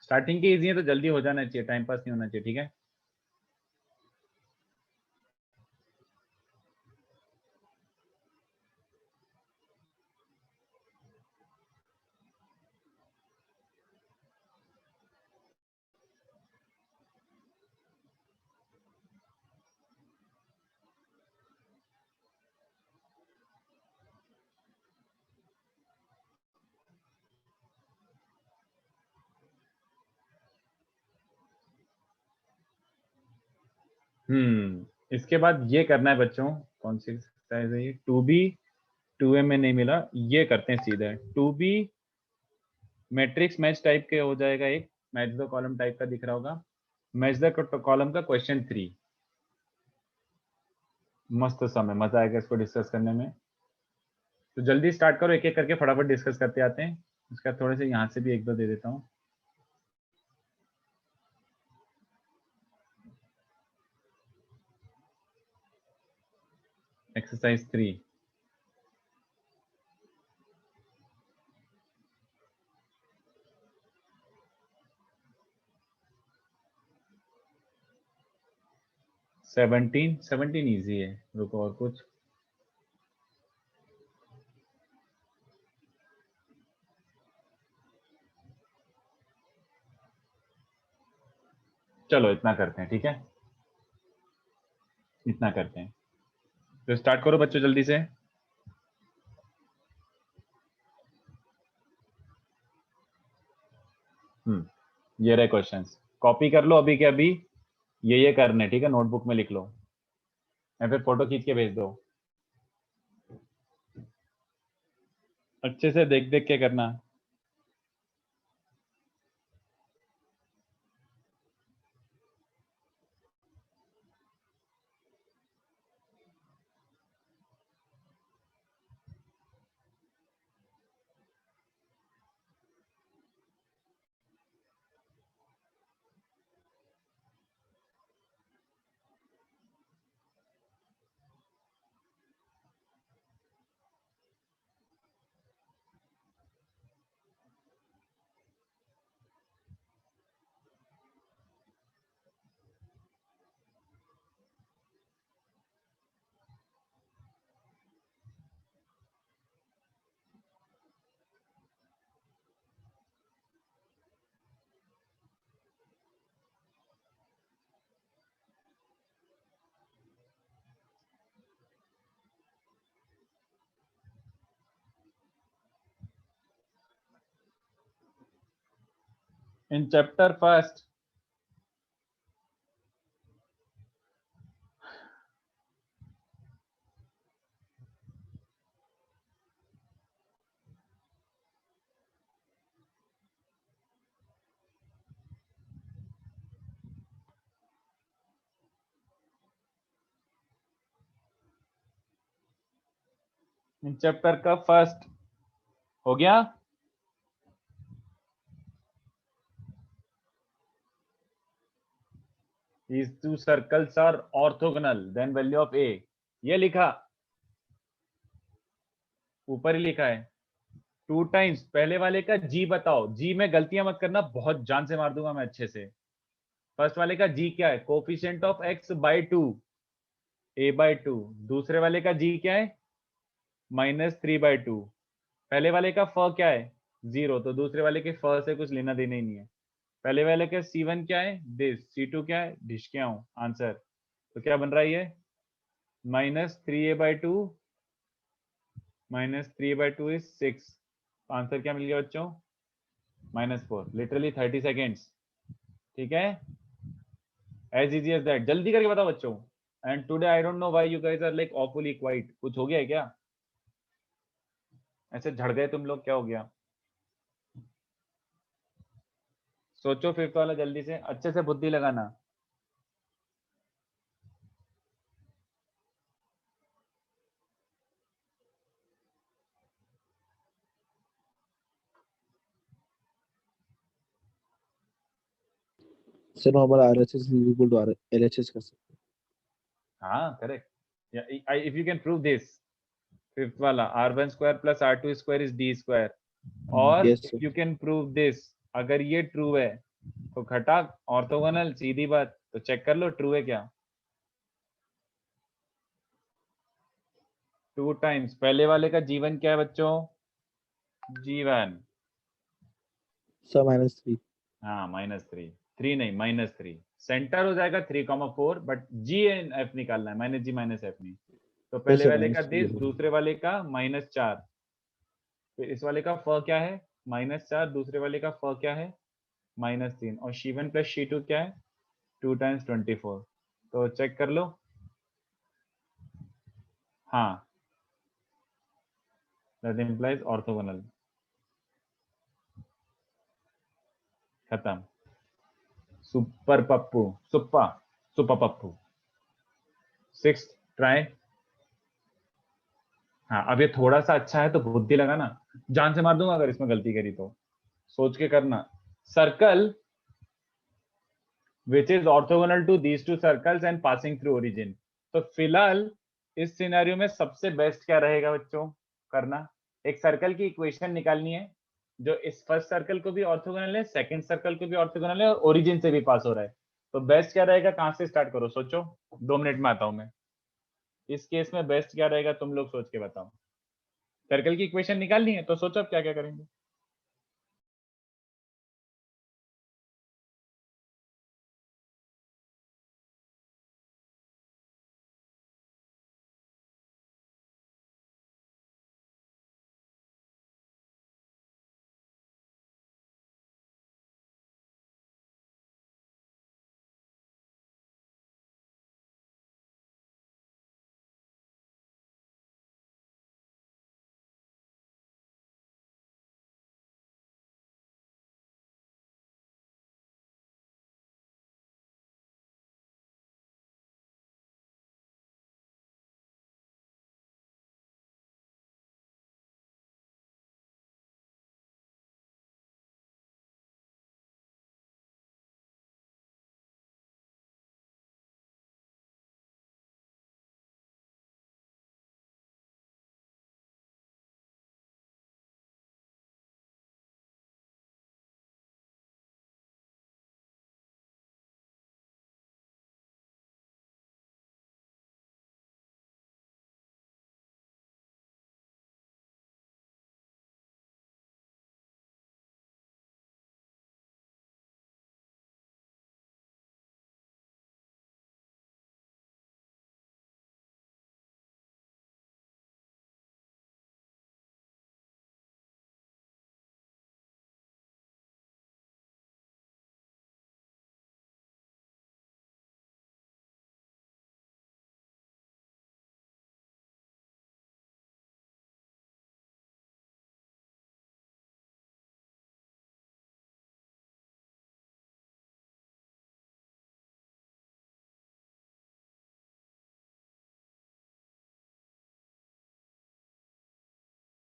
स्टार्टिंग के इजी है तो जल्दी हो जाना चाहिए, टाइम पास नहीं होना चाहिए, ठीक है। इसके बाद ये करना है बच्चों, कौन सी एक्सरसाइज है ये, 2b 2a में नहीं मिला, ये करते हैं सीधे 2b मैट्रिक्स मैच टाइप के हो जाएगा, एक मैच द कॉलम टाइप का दिख रहा होगा, मैच द कॉलम का क्वेश्चन 3। मस्त समय, मजा आएगा इसको डिस्कस करने में। तो जल्दी स्टार्ट करो, एक एक करके फटाफट डिस्कस करते आते हैं। इसका थोड़े से यहाँ से भी एक दो दे देता हूँ। एक्सरसाइज 3, सेवनटीन इजी है, रुको और कुछ, चलो इतना करते हैं, ठीक है, इतना करते हैं। तो स्टार्ट करो बच्चों जल्दी से। ये रहे क्वेश्चंस, कॉपी कर लो अभी के अभी, ये करने, ठीक है, नोटबुक में लिख लो या फिर फोटो खींच के भेज दो, अच्छे से देख देख के करना। In chapter first, in chapter का फर्स्ट हो गया। These two circles are orthogonal, then value of a, ये लिखा, ऊपर ही लिखा है 2 टाइम्स पहले वाले का g बताओ, g में गलतियां मत करना, बहुत जान से मार दूंगा मैं अच्छे से। फर्स्ट वाले का g क्या है, coefficient of x by 2, a by 2। दूसरे वाले का g क्या है, -3/2। पहले वाले का फ क्या है, 0, तो दूसरे वाले के फ से कुछ लेना देना ही नहीं है। पहले वाले का C1 क्या है, दिस, C2 क्या है, डिश क्या हूं, आंसर। तो क्या बन रहा है ये, -3a/2 -3/2 इज 6। आंसर क्या मिल गया बच्चों, -4, लिटरली 30 सेकेंड्स, ठीक है, एज इजी एज दैट। जल्दी करके बताओ बच्चों। And today I don't know why you guys are like awfully quiet, कुछ हो गया है क्या, ऐसे झड़ गए तुम लोग, क्या हो गया, सोचो फिफ्थ वाला जल्दी से, अच्छे से बुद्धि लगाना। सर हमारा RHS is equal to LHS कर सकते हैं। हाँ correct, if you can prove this, fifth वाला r1 square plus r2 square is d square, और Yes, if sir. You can prove this, अगर ये ट्रू है तो खटाक ऑर्थोगोनल, सीधी बात, तो चेक कर लो ट्रू है क्या। 2 टाइम्स पहले वाले का g1 क्या है बच्चों, g1, सर -3। हाँ -3, 3 नहीं -3, सेंटर हो जाएगा 3,4, बट g एंड f निकालना है, -g -f नहीं। तो पहले sir, वाले का -3 दिस, होगा। दूसरे वाले का -4, फिर इस वाले का फ क्या है, -4, दूसरे वाले का फ क्या है, -3, और C1 प्लस C2 क्या है, 2 टाइम्स 24। तो चेक कर लो। हाँ, दैट इंप्लाइज ऑर्थोगोनल। खत्म। Super Pappu, super Pappu. 6th try. हाँ, अब ये थोड़ा सा अच्छा है तो बुद्धि लगाना, जान से मार दूंगा अगर इसमें गलती करी तो, सोच के करना। Circle which is orthogonal to these two circles and passing through origin। तो फिलहाल इस सिनेरियो में सबसे बेस्ट क्या रहेगा बच्चों करना, एक सर्कल की इक्वेशन निकालनी है जो इस फर्स्ट सर्कल को भी ऑर्थोगोनल है, सेकंड सर्कल को भी ऑर्थोगोनल है और ओरिजिन से भी पास हो रहा है। तो बेस्ट क्या रहेगा, कहां से स्टार्ट करो, सोचो, 2 मिनट में आता हूं मैं। इस केस में बेस्ट क्या रहेगा तुम लोग सोच के बताओ। सर्कल की इक्वेशन निकालनी है तो सोचो अब क्या क्या करेंगे।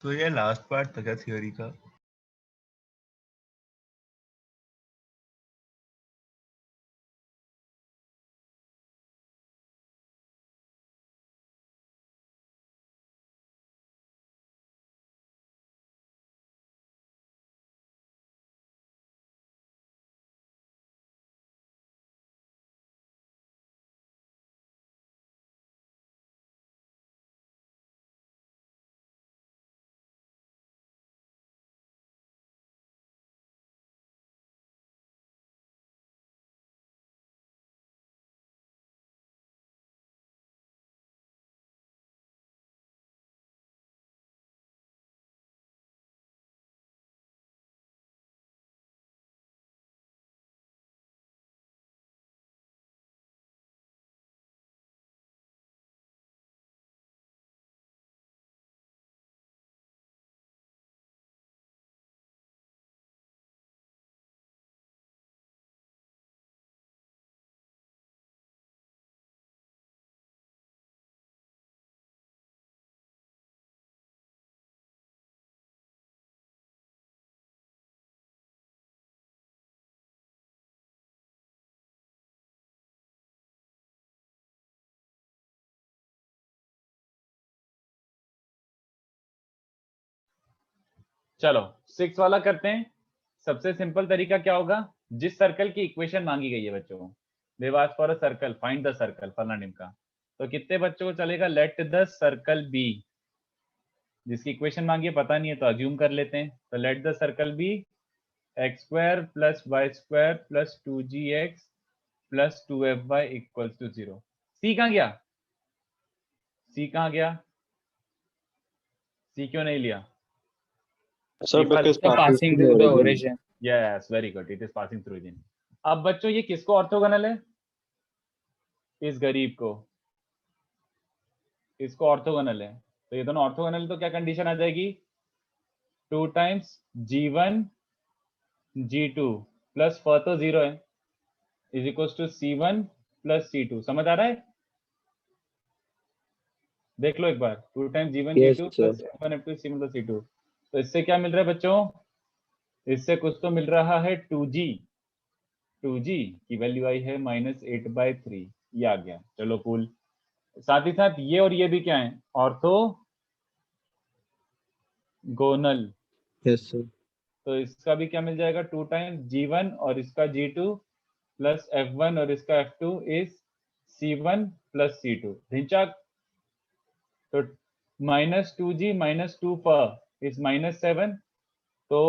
तो ये लास्ट पार्ट था क्या थ्योरी का? चलो 6 वाला करते हैं। सबसे सिंपल तरीका क्या होगा, जिस सर्कल की इक्वेशन मांगी गई है बच्चों, they've asked for a circle, find the circle फलाना ढिमका, तो कितने बच्चों को चलेगा, लेट द सर्कल बी, जिसकी इक्वेशन मांगी है पता नहीं है तो अज्यूम कर लेते हैं, तो let the circle be x square plus y square plus 2gx plus 2fy equals to 0। C कहाँ गया, सी कहाँ गया, सी क्यों नहीं लिया? Sir because passing through the origin। Yes very good, it is passing through origin। अब बच्चों ये किसको ऑर्थोगोनल है, इस गरीब को, इसको ऑर्थोगोनल है, तो ये दोनों ऑर्थोगोनल, तो क्या कंडीशन आ जाएगी, 2 टाइम्स G1 G2 प्लस फ तो 0 है is equal to C1 plus C2। समझ आ रहा है? देख लो एक बार, 2 times G1 Yes, G2 sir. Plus F1 F2 C1 plus C2। तो इससे क्या मिल रहा है बच्चों, इससे कुछ तो मिल रहा है 2G की वैल्यू आई है -8/3, ये आ गया। चलो कूल। साथ ही साथ ये और ये भी क्या है, ऑर्थोगोनल। Yes, sir. तो इसका भी क्या मिल जाएगा, 2 टाइम्स G1 और इसका G2 प्लस F1 और इसका F2 is C1 plus C2। Dhinchaak, तो -2G -2 पर इज -7, तो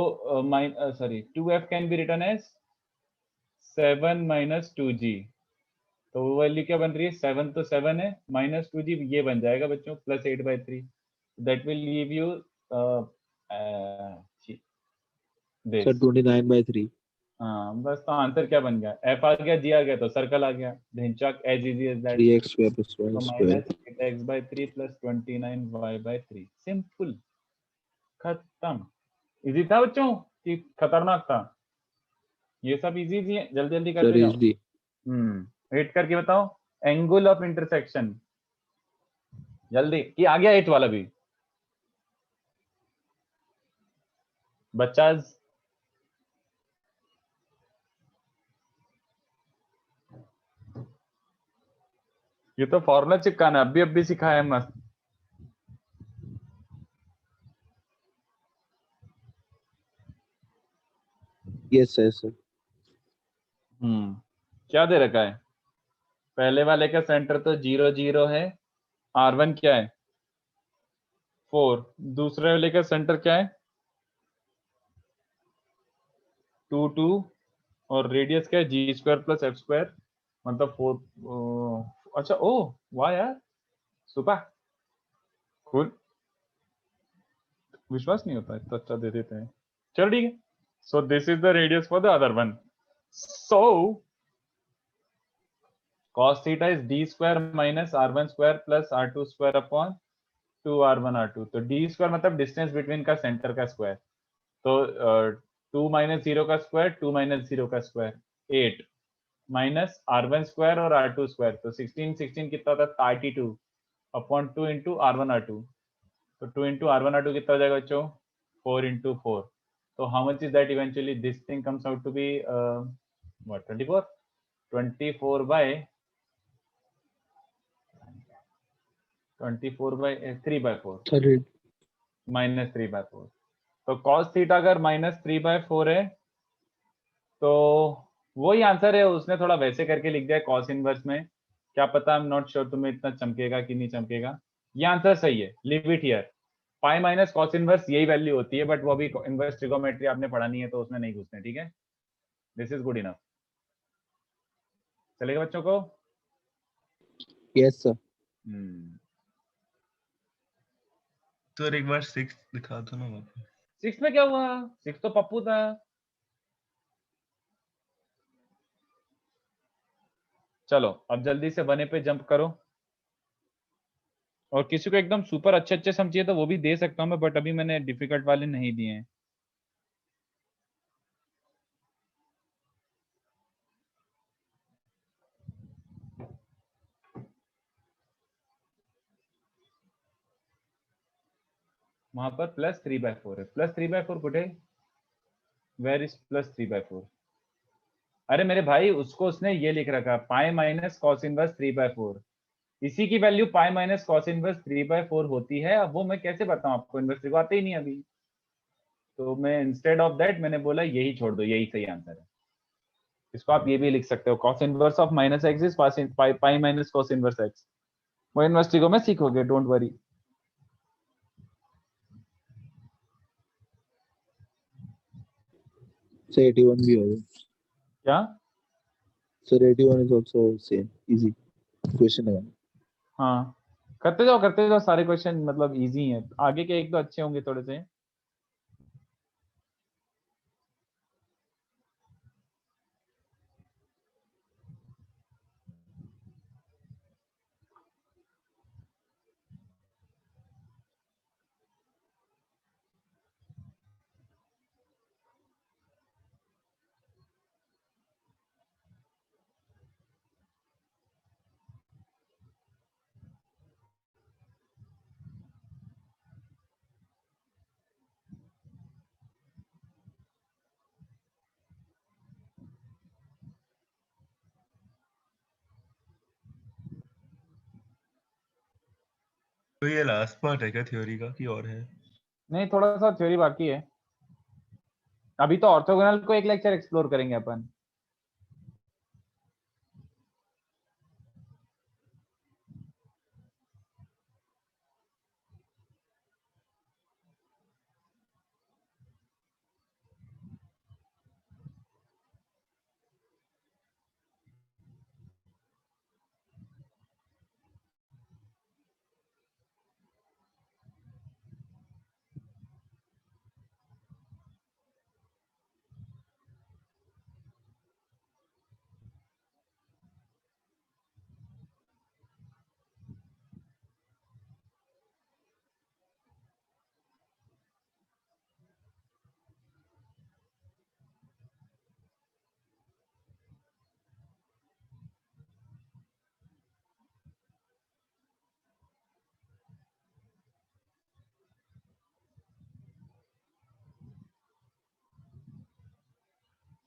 sorry 2F can be written as 7 - 2G। तो वो वैल्यू क्या बन रही है, 7 तो 7 है, -2G ये बन जाएगा बच्चों +8/3। That will leave you Sir, 29/3. हाँ बस, तो आंसर क्या बन गया, F आ गया, G आ गया, तो सर्कल आ गया। ढिंचाक, as easy as that. 3x square plus y तो square. -8x/3 plus 29y/3, simple, खत्म। इजी था बच्चों कि खतरनाक था? ये सब इजी इजी है, जल्दी जल्दी Sir, करते जाओ। easy. वेट करके बताओ, एंगल ऑफ इंटरसेक्शन, जल्दी, कि आ गया 8 वाला भी बच्चा? ये तो फॉर्मूला चिपकाना अभी अभी सिखाया है, मस्त। Yes, sir, sir. क्या दे रखा है, पहले वाले का सेंटर तो 0 0 है, R1 क्या है 4, दूसरे वाले का सेंटर क्या है 2 2, और रेडियस क्या है G² प्लस F², मतलब 4। अच्छा, ओ वाह यार, सुपर कूल, विश्वास नहीं होता, इतना अच्छा दे देते हैं। चल ठीक है, so this is the radius for the other one. So cos theta is d² minus r1² plus r2² upon 2r1 r2। तो d² मतलब डिस्टेंस बिटवीन का सेंटर का स्क्वायर, तो 2 - 0 का स्क्वायर, 2 - 0 का स्क्वायर 8 माइनस r1² और r2², तो 16 16 कितना होता है 32 अपॉन 2 इंटू r1 r2। तो 2 इंटू r1 r2 कितना हो जाएगा बच्चों, 4 इंटू 4। तो how much is that eventually, this thing comes out to be what 24 by 3/4 Sir, -3/4। तो cos थीटा अगर -3/4 है, तो वही आंसर है, उसने थोड़ा वैसे करके लिख दिया cos इनवर्स में, क्या पता, आई एम नॉट श्योर तुम्हें इतना चमकेगा कि नहीं चमकेगा। ये आंसर सही है, leave it here. Pi minus cos inverse यही वैल्यू होती है, बट वो अभी इनवर्स ट्रिगोमेट्री आपने पढ़ा नहीं है, तो उसमें नहीं घुसने, ठीक है। दिस इज गुड इनफ, चलेगा बच्चों को? yes, sir. तो एक बार 6 दिखा दो ना वापस। 6 में क्या हुआ, 6 तो पप्पू था। चलो अब जल्दी से बने पे जंप करो, और किसी को एकदम सुपर अच्छे अच्छे सम चाहिए तो वो भी दे सकता हूँ मैं, बट अभी मैंने डिफिकल्ट वाले नहीं दिए हैं। वहां पर +3/4 है, +3/4 कुठे, वेर इज +3/4? अरे मेरे भाई, उसको उसने ये लिख रखा पाई माइनस cos इनवर्स 3/4, इसी की value pi minus cos inverse 3/4 होती है। अब वो मैं कैसे बताऊं आपको, इनवर्स को आते ही नहीं अभी, तो मैं इंस्टेड ऑफ दैट मैंने बोला यही छोड़ दो, यही सही आंसर है। इसको आप ये भी लिख सकते हो, cos inverse of -x is pi minus cos inverse x। वो इनवर्स को मैं सीखोगे, डोंट वरी। Sir, 81 भी होगा. क्या? Sir, 81 is also same. Easy question है. हाँ, करते जाओ, सारे क्वेश्चन मतलब इजी हैं, आगे के एक दो अच्छे होंगे थोड़े से। तो ये लास्ट पार्ट है क्या थ्योरी का कि और है? नहीं, थोड़ा सा थ्योरी बाकी है। अभी तो ऑर्थोगोनल को एक लेक्चर एक्सप्लोर करेंगे अपन।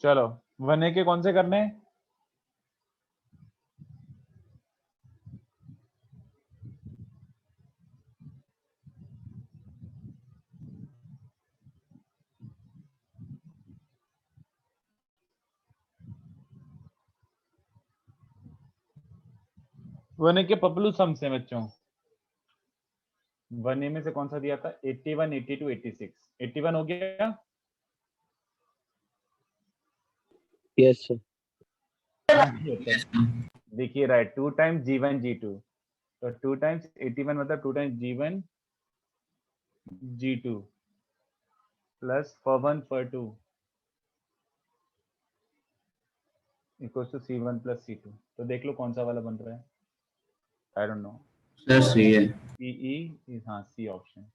चलो, 1A के कौन से करने हैं? वन ए के पपलू सम से बच्चों। 1A में से कौन सा दिया था? 81, 82, 86। 81 हो गया। Yes sir. देखिए राइट, 2 टाइम्स G1 G2, तो 2 टाइम्स 81 मतलब 2 times G1 G2 plus for1 for2 equals to C1 plus C2। तो देख लो कौन सा वाला बन रहा है। I don't know. Sir C है। पीई इज, हाँ C option.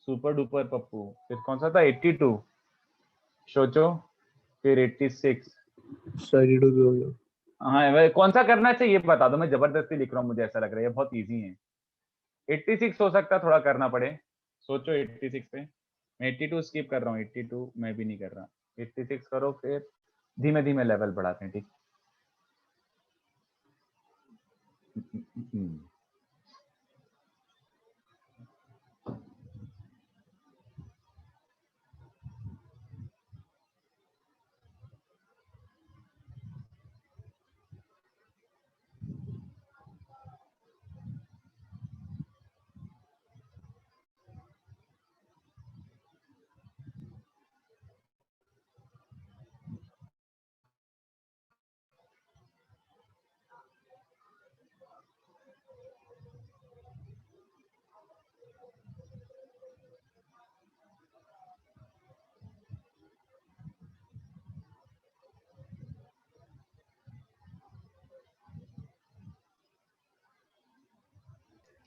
Super duper Pappu. फिर कौन सा था? 82। सोचो। फिर 86। सर रीडो भी हो गया। हाँ वह कौन सा करना चाहिए ये बता दो, मैं जबरदस्ती लिख रहा हूँ, मुझे ऐसा लग रहा है ये बहुत इजी है। 86 हो सकता है, थोड़ा करना पड़े। सोचो 86 पे। मैं 82 स्किप कर रहा हूँ, 82 मैं भी नहीं कर रहा। 86 करो, फिर धीमे धीमे लेवल बढ़ाते हैं, ठीक।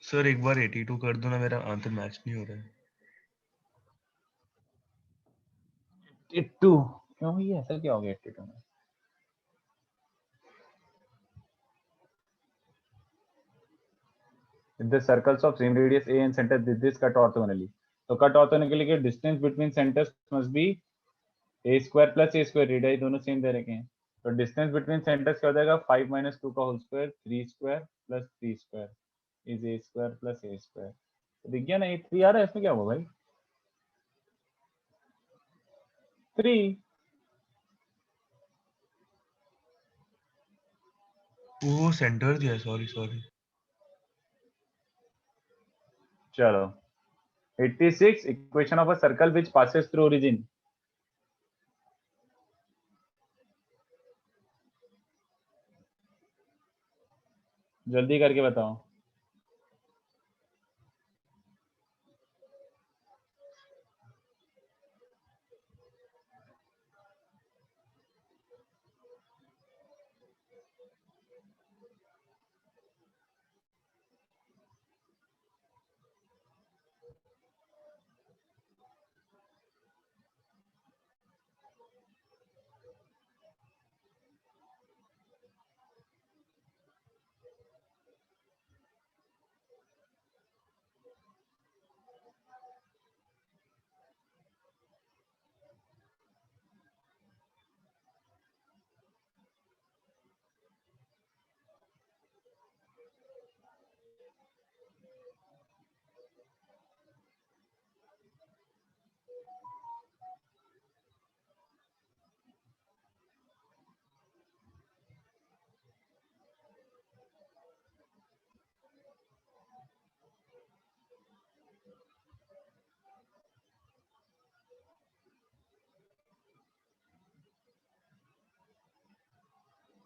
सर एक बार 82 कर दो ना, मेरा आंसर मैच नहीं हो रहा है। 82 क्यों? ये ऐसा क्या हो गया 82 में? If the circles of same radius A and center this cut orthogonally, तो कट ऑर्थोगोनली के distance between centres must B a square plus a square. Radius दोनों सेम दे रखे हैं, तो डिस्टेंस बिटवीन सेंटर्स क्या हो जाएगा? 5 - 2 का whole square, 3 square plus 3 square is a square plus a square. तो दिख गया ना, ये 3 आ रहा है, इसमें क्या हुआ भाई? 3। वो सेंटर दिया, सॉरी सॉरी। चलो 86 equation of a circle which passes through origin. जल्दी करके बताओ।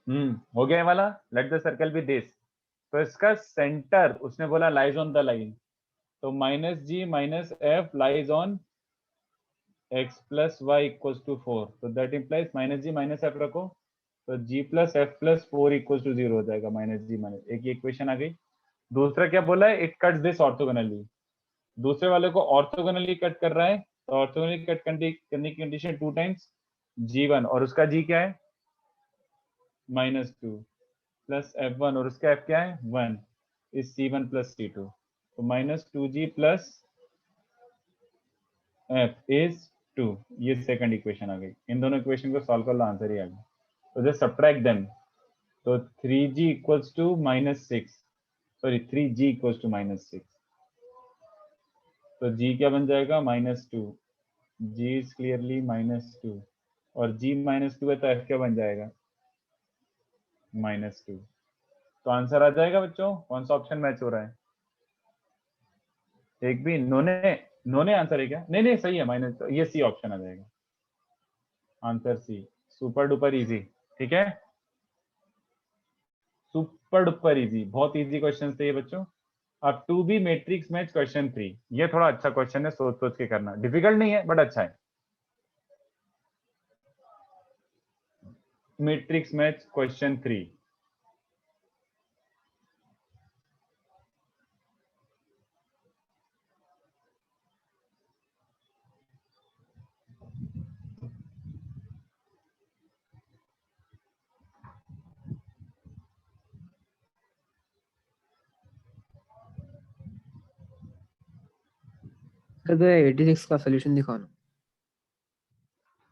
हो गया ये वाला. Let the circle be this. तो इसका सेंटर उसने बोला लाइज ऑन द लाइन, तो minus G minus F lies on x plus y equal to 4. तो that implies minus G minus F रखो, तो g plus F plus 4 equal to 0 हो जाएगा. माइनस जी माइनस एक ये इक्वेशन आ गई. दूसरा क्या बोला है, इट कट्स दिस ऑर्थोगोनली. दूसरे वाले को ऑर्थोगोनली कट कर रहा है, तो ऑर्थोगोनली कट करने की कंडीशन 2 टाइम्स g1 और उसका g क्या है -2 प्लस f1 और उसका f क्या है 1 इज c1 प्लस c2. तो -2g प्लस f इज 2. ये सेकंड इक्वेशन आ गई. इन दोनों इक्वेशन को सॉल्व कर लो, आंसर ही आ गया. तो जस्ट सब्ट्रैक्ट देम. तो 3g equals to -6, sorry 3g equals to -6. तो g क्या बन जाएगा -2. g इज क्लियरली -2 और g -2 है तो f क्या बन जाएगा -2. तो आंसर आ जाएगा बच्चों. कौन सा ऑप्शन मैच हो रहा है? एक भी नोने आंसर है क्या? नहीं सही है. माइनस, तो ये सी ऑप्शन आ जाएगा. Answer C. Super duper easy. ठीक है, सुपर डुपर इजी. बहुत इजी क्वेश्चन थे ये बच्चों. अब two B matrix match question 3. ये थोड़ा अच्छा क्वेश्चन है, सोच सोच के करना. डिफिकल्ट नहीं है बट अच्छा है. Matrix match question 3. सर तो 86 का सॉल्यूशन दिखाओ ना.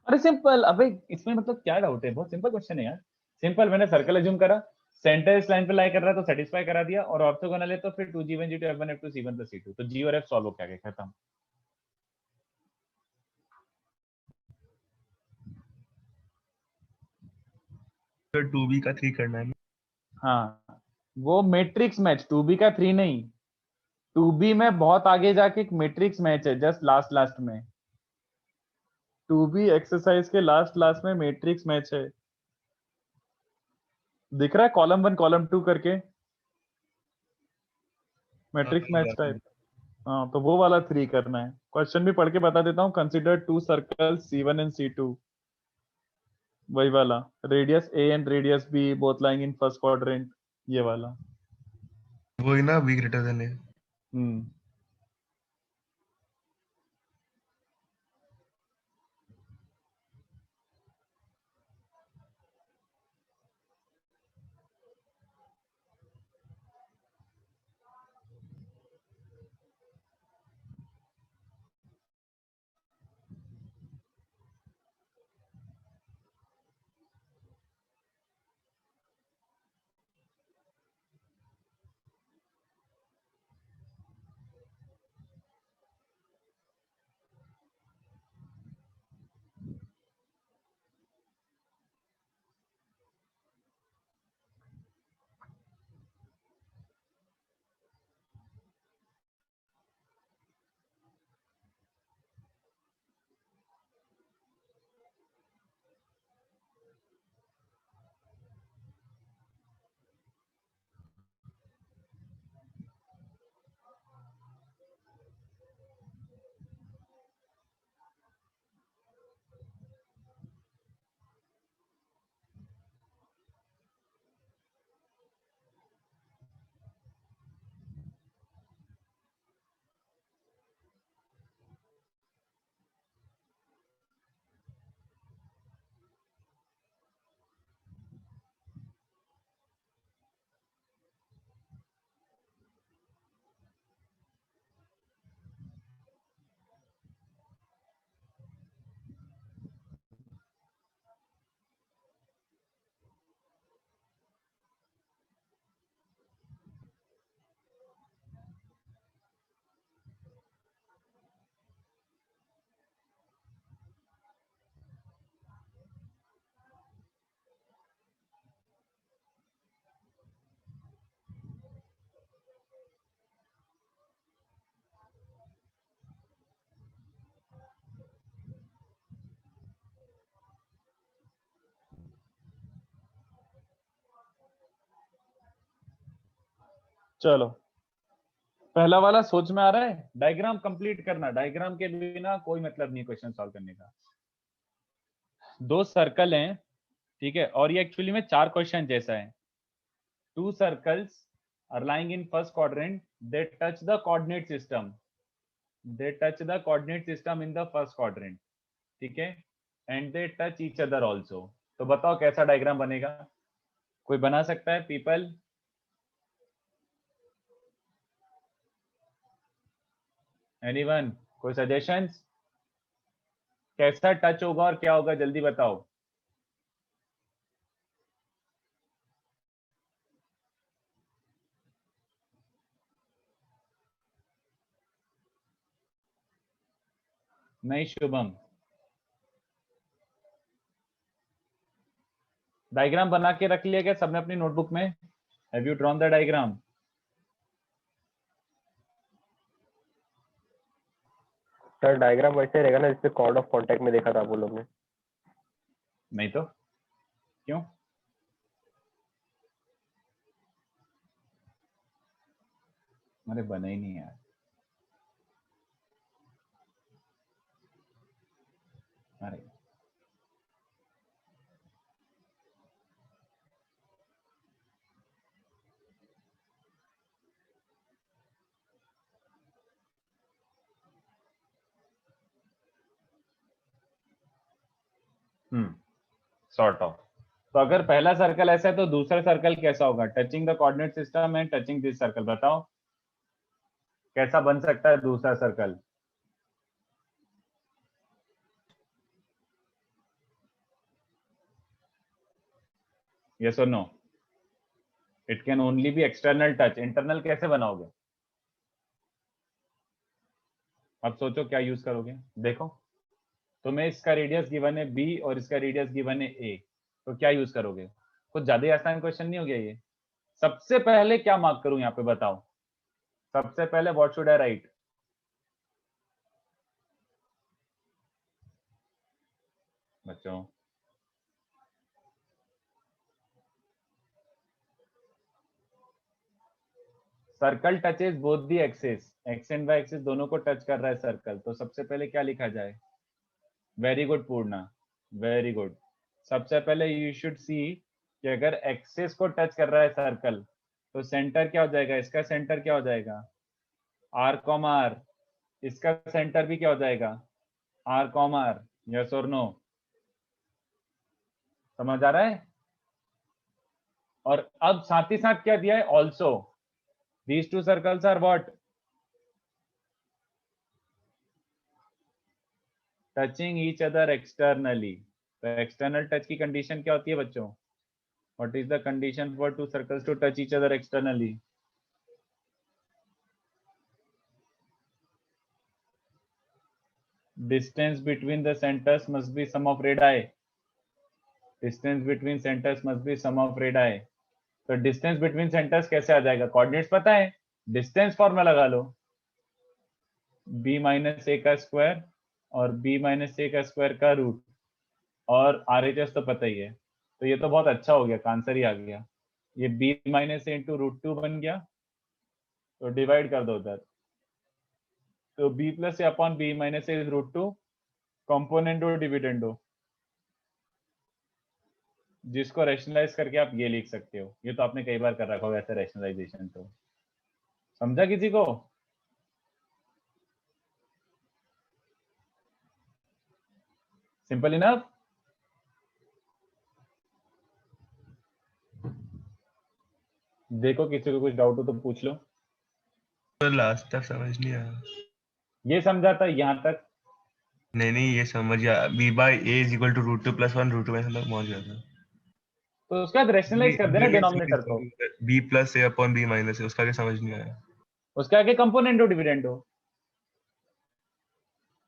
अरे सिंपल. अबे इसमें मतलब क्या डाउट है? बहुत सिंपल क्वेश्चन है यार. सिंपल. मैंने सर्कल एज्यूम करा, सेंटर इस लाइन पे लाई कर रहा है तो सेटिस्फाई करा दिया, और ऑर्थोगोनल है तो फिर 2g1 g2 f1 f2 c1 plus c2. तो g और f सॉल्व हो क्या गया, खत्म. तो 2b का 3 करना है. हाँ, वो मैट्रिक्स मैच 2b का 3 नहीं. 2b में बहुत आगे जाके एक मैट्रिक्स मैच है, जस्ट लास्ट लास्ट में. 2b एक्सरसाइज के लास्ट लास्ट में मैट्रिक्स मैच है. दिख रहा है कॉलम 1 कॉलम 2 करके मैट्रिक्स मैच टाइप. हाँ, तो वो वाला 3 करना है. क्वेश्चन भी पढ़ के बता देता हूँ. Consider two circle c1 and c2. वही वाला. Radius a and radius b both lying in first quadrant. ये वाला. वही ना, b greater than a. Hmm. चलो पहला वाला सोच में आ रहा है, डायग्राम कंप्लीट करना, डायग्राम के बिना कोई मतलब नहीं क्वेश्चन सॉल्व करने का। दो सर्कल हैं, ठीक है, और ये एक्चुअली में 4 क्वेश्चन जैसा है। 2 circles are lying in first quadrant, they touch the coordinate system, they touch the coordinate system in the first quadrant, ठीक है, and they touch each other also. तो बताओ कैसा डायग्राम बनेगा? कोई बना सकता है पीपल? एनीवन? कोई सजेशंस? कैसा टच होगा और क्या होगा, जल्दी बताओ। नहीं शुभम, डायग्राम बना के रख लिया क्या सबने अपनी नोटबुक में? Have you drawn the diagram? Sir diagram वैसे रहेगा ना जिससे कॉर्ड ऑफ कांटेक्ट में देखा था आप लोग ने। नहीं तो क्यों? अरे बना ही नहीं यार। अरे सॉर्ट ऑफ। तो अगर पहला सर्कल ऐसा है तो दूसरा सर्कल कैसा होगा? Touching the coordinate system and touching this circle. बताओ कैसा बन सकता है दूसरा सर्कल? यस और no? It can only be external touch, internal कैसे बनाओगे? अब सोचो क्या यूज करोगे। देखो तुम्हें इसका रेडियस गिवन है बी और इसका रेडियस गिवन है ए, तो क्या यूज करोगे? कुछ ज्यादा ही आसान क्वेश्चन नहीं हो गया ये? सबसे पहले क्या मार्क करूं यहाँ पे बताओ? सबसे पहले व्हाट शुड आई राइट? बच्चों circle touches both the axis, x and y axis दोनों को टच कर रहा है सर्कल, तो सबसे पहले क्या लिखा जाए? वेरी गुड पूर्णा, वेरी गुड। सबसे पहले यू शुड सी कि अगर एक्सिस को टच कर रहा है सर्कल तो सेंटर क्या हो जाएगा? इसका सेंटर क्या हो जाएगा? R comma R. इसका सेंटर भी क्या हो जाएगा? R comma R. यस और नो? समझ आ रहा है? और अब साथ ही साथ क्या दिया है? Also these two circles are what? Touching each other externally. तो एक्सटर्नल टच की कंडीशन क्या होती है बच्चों? What is the condition for two circles to touch each other externally? Distance between the centres must be sum of radii. Distance between centres must be sum of radii. तो distance between centres कैसे आ जाएगा? Coordinates पता है, distance formula लगा लो, b minus ए का square और b minus ए का स्क्वायर का रूट, और RHS तो पता ही है। तो ये तो बहुत अच्छा हो गया, आंसर ही आ गया। ये b माइनस ए इंटू रूट 2 बन गया, तो डिवाइड कर दो उधर। तो b plus A upon b minus A is root 2, componendo dividendo, जिसको रैशनलाइज करके आप ये लिख सकते हो। ये तो आपने कई बार कर रखा होगा ऐसा रैशनलाइजेशन, तो समझा किसी को? Simple enough? देखो किसी को कुछ डाउट हो तो पूछ लो। तो लास्ट तक समझ नहीं आया। ये समझा था यहाँ तक? नहीं ये समझ गया, b by a is equal to root 2 plus 1 root 2 में हम लोग पहुंच गया था। तो उसके बाद रैशनलाइज कर देना डिनोमिनेटर को। b plus a upon b minus a, उसका क्या समझ नहीं आया। उसके आगे कंपोनेंडो डिविडेंडो,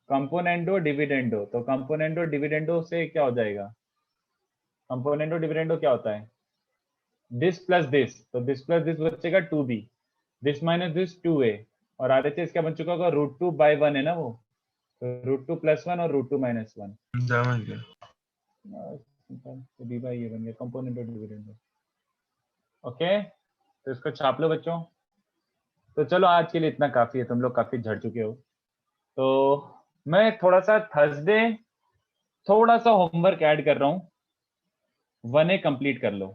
कंपोनेंडो डिविडेंडो। तो कंपोनेंडो डिविडेंडो से क्या हो जाएगा? कंपोनेंडो डिविडेंडो क्या होता है? दिस प्लस दिस, तो दिस प्लस दिस बचेगा 2b, this minus this 2a, और RHS क्या बन चुका होगा? रूट 2 बाई 1 है ना वो, तो रूट 2 प्लस 1 और रूट 2 माइनस 1। समझ गया। तो b बाई ये बन गया कंपोनेंडो डिविडेंडो। ओके, तो इसको छाप लो बच्चों। तो चलो आज के लिए इतना काफी है, तुम लोग काफी झड़ चुके हो। तो मैं थोड़ा सा थर्सडे थोड़ा सा होमवर्क ऐड कर रहा हूँ, 1A कंप्लीट कर लो,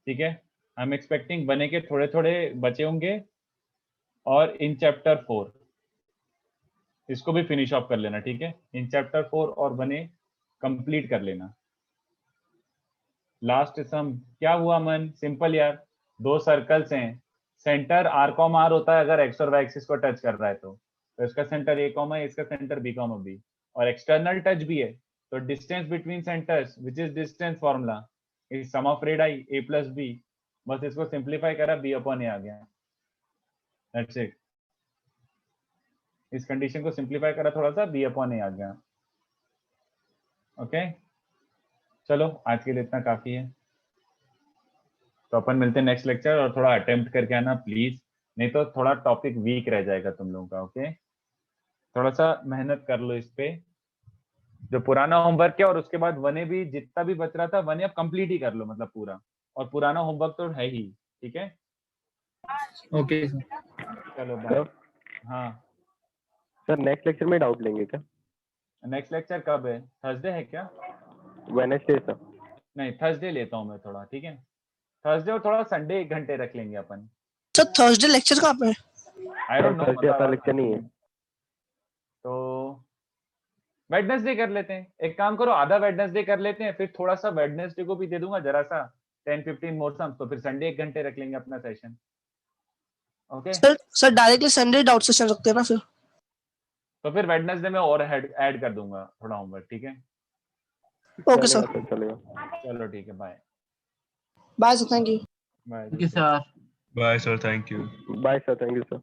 ठीक है। आई एम एक्सपेक्टिंग 1A के थोड़े थोड़े बचे होंगे, और इन चैप्टर 4 इसको भी फिनिश ऑफ कर लेना, ठीक है। इन चैप्टर 4 और 1A कंप्लीट कर लेना। लास्ट सम क्या हुआ मन, सिंपल यार, दो सर्कल्स हैं, सेंटर r, r होता है अगर x और y एक्सिस को टच कर रहा है तो इसका सेंटर a, इसका सेंटर b, b, और एक्सटर्नल टच भी है, तो distance between centres which is distance formula is sum of radii a plus b। बस इसको सिंप्लीफाई करा, b अपॉन a आ गया, दैट्स इट। इस कंडीशन को सिंप्लीफाई करा थोड़ा सा, b अपॉन a आ गया। ओके चलो आज के लिए इतना काफी है, तो अपन मिलते हैं नेक्स्ट लेक्चर, और थोड़ा अटेम्प्ट करके आना प्लीज, नहीं तो थोड़ा टॉपिक वीक रह जाएगा तुम लोगों का। ओके थोड़ा सा मेहनत कर लो इस पे, जो पुराना होमवर्क है, और उसके बाद 1A भी जितना भी बच रहा था 1A अब कंप्लीट ही कर लो, मतलब पूरा, और पुराना होमवर्क तो है ही, ठीक है। Okay sir. चलो बाय। सर हाँ सर नेक्स्ट लेक्चर में डाउट लेंगे क्या? नेक्स्ट लेक्चर कब है, थर्सडे है क्या? Wednesday sir. नहीं थर्सडे लेता हूँ मैं थोड़ा, ठीक है। थर्सडे और थोड़ा संडे 1 घंटे रख लेंगे अपन। सर थर्सडे लेक्चर कहाँ पे है? आई डोंट नो, थर्सडे अपना लेक्चर नहीं है। तो वेडनेसडे कर लेते हैं, एक काम करो आधा वेडनेसडे कर लेते हैं, फिर थोड़ा सा वेडनेसडे को भी दे दूंगा जरा सा 10-15 मोर सम, तो फिर संडे 1 घंटे रख लेंगे अपना session. Okay sir directly Sunday doubt session रखते हैं ना फिर? तो फिर वेडनेसडे में और ऐड कर दूंगा थोड़ा होमवर्क, ठीक है। ओके सर, चलेगा। चलो ठीक है, bye bye sir, thank you. Bye bye sir, thank you. Bye sir, thank you sir.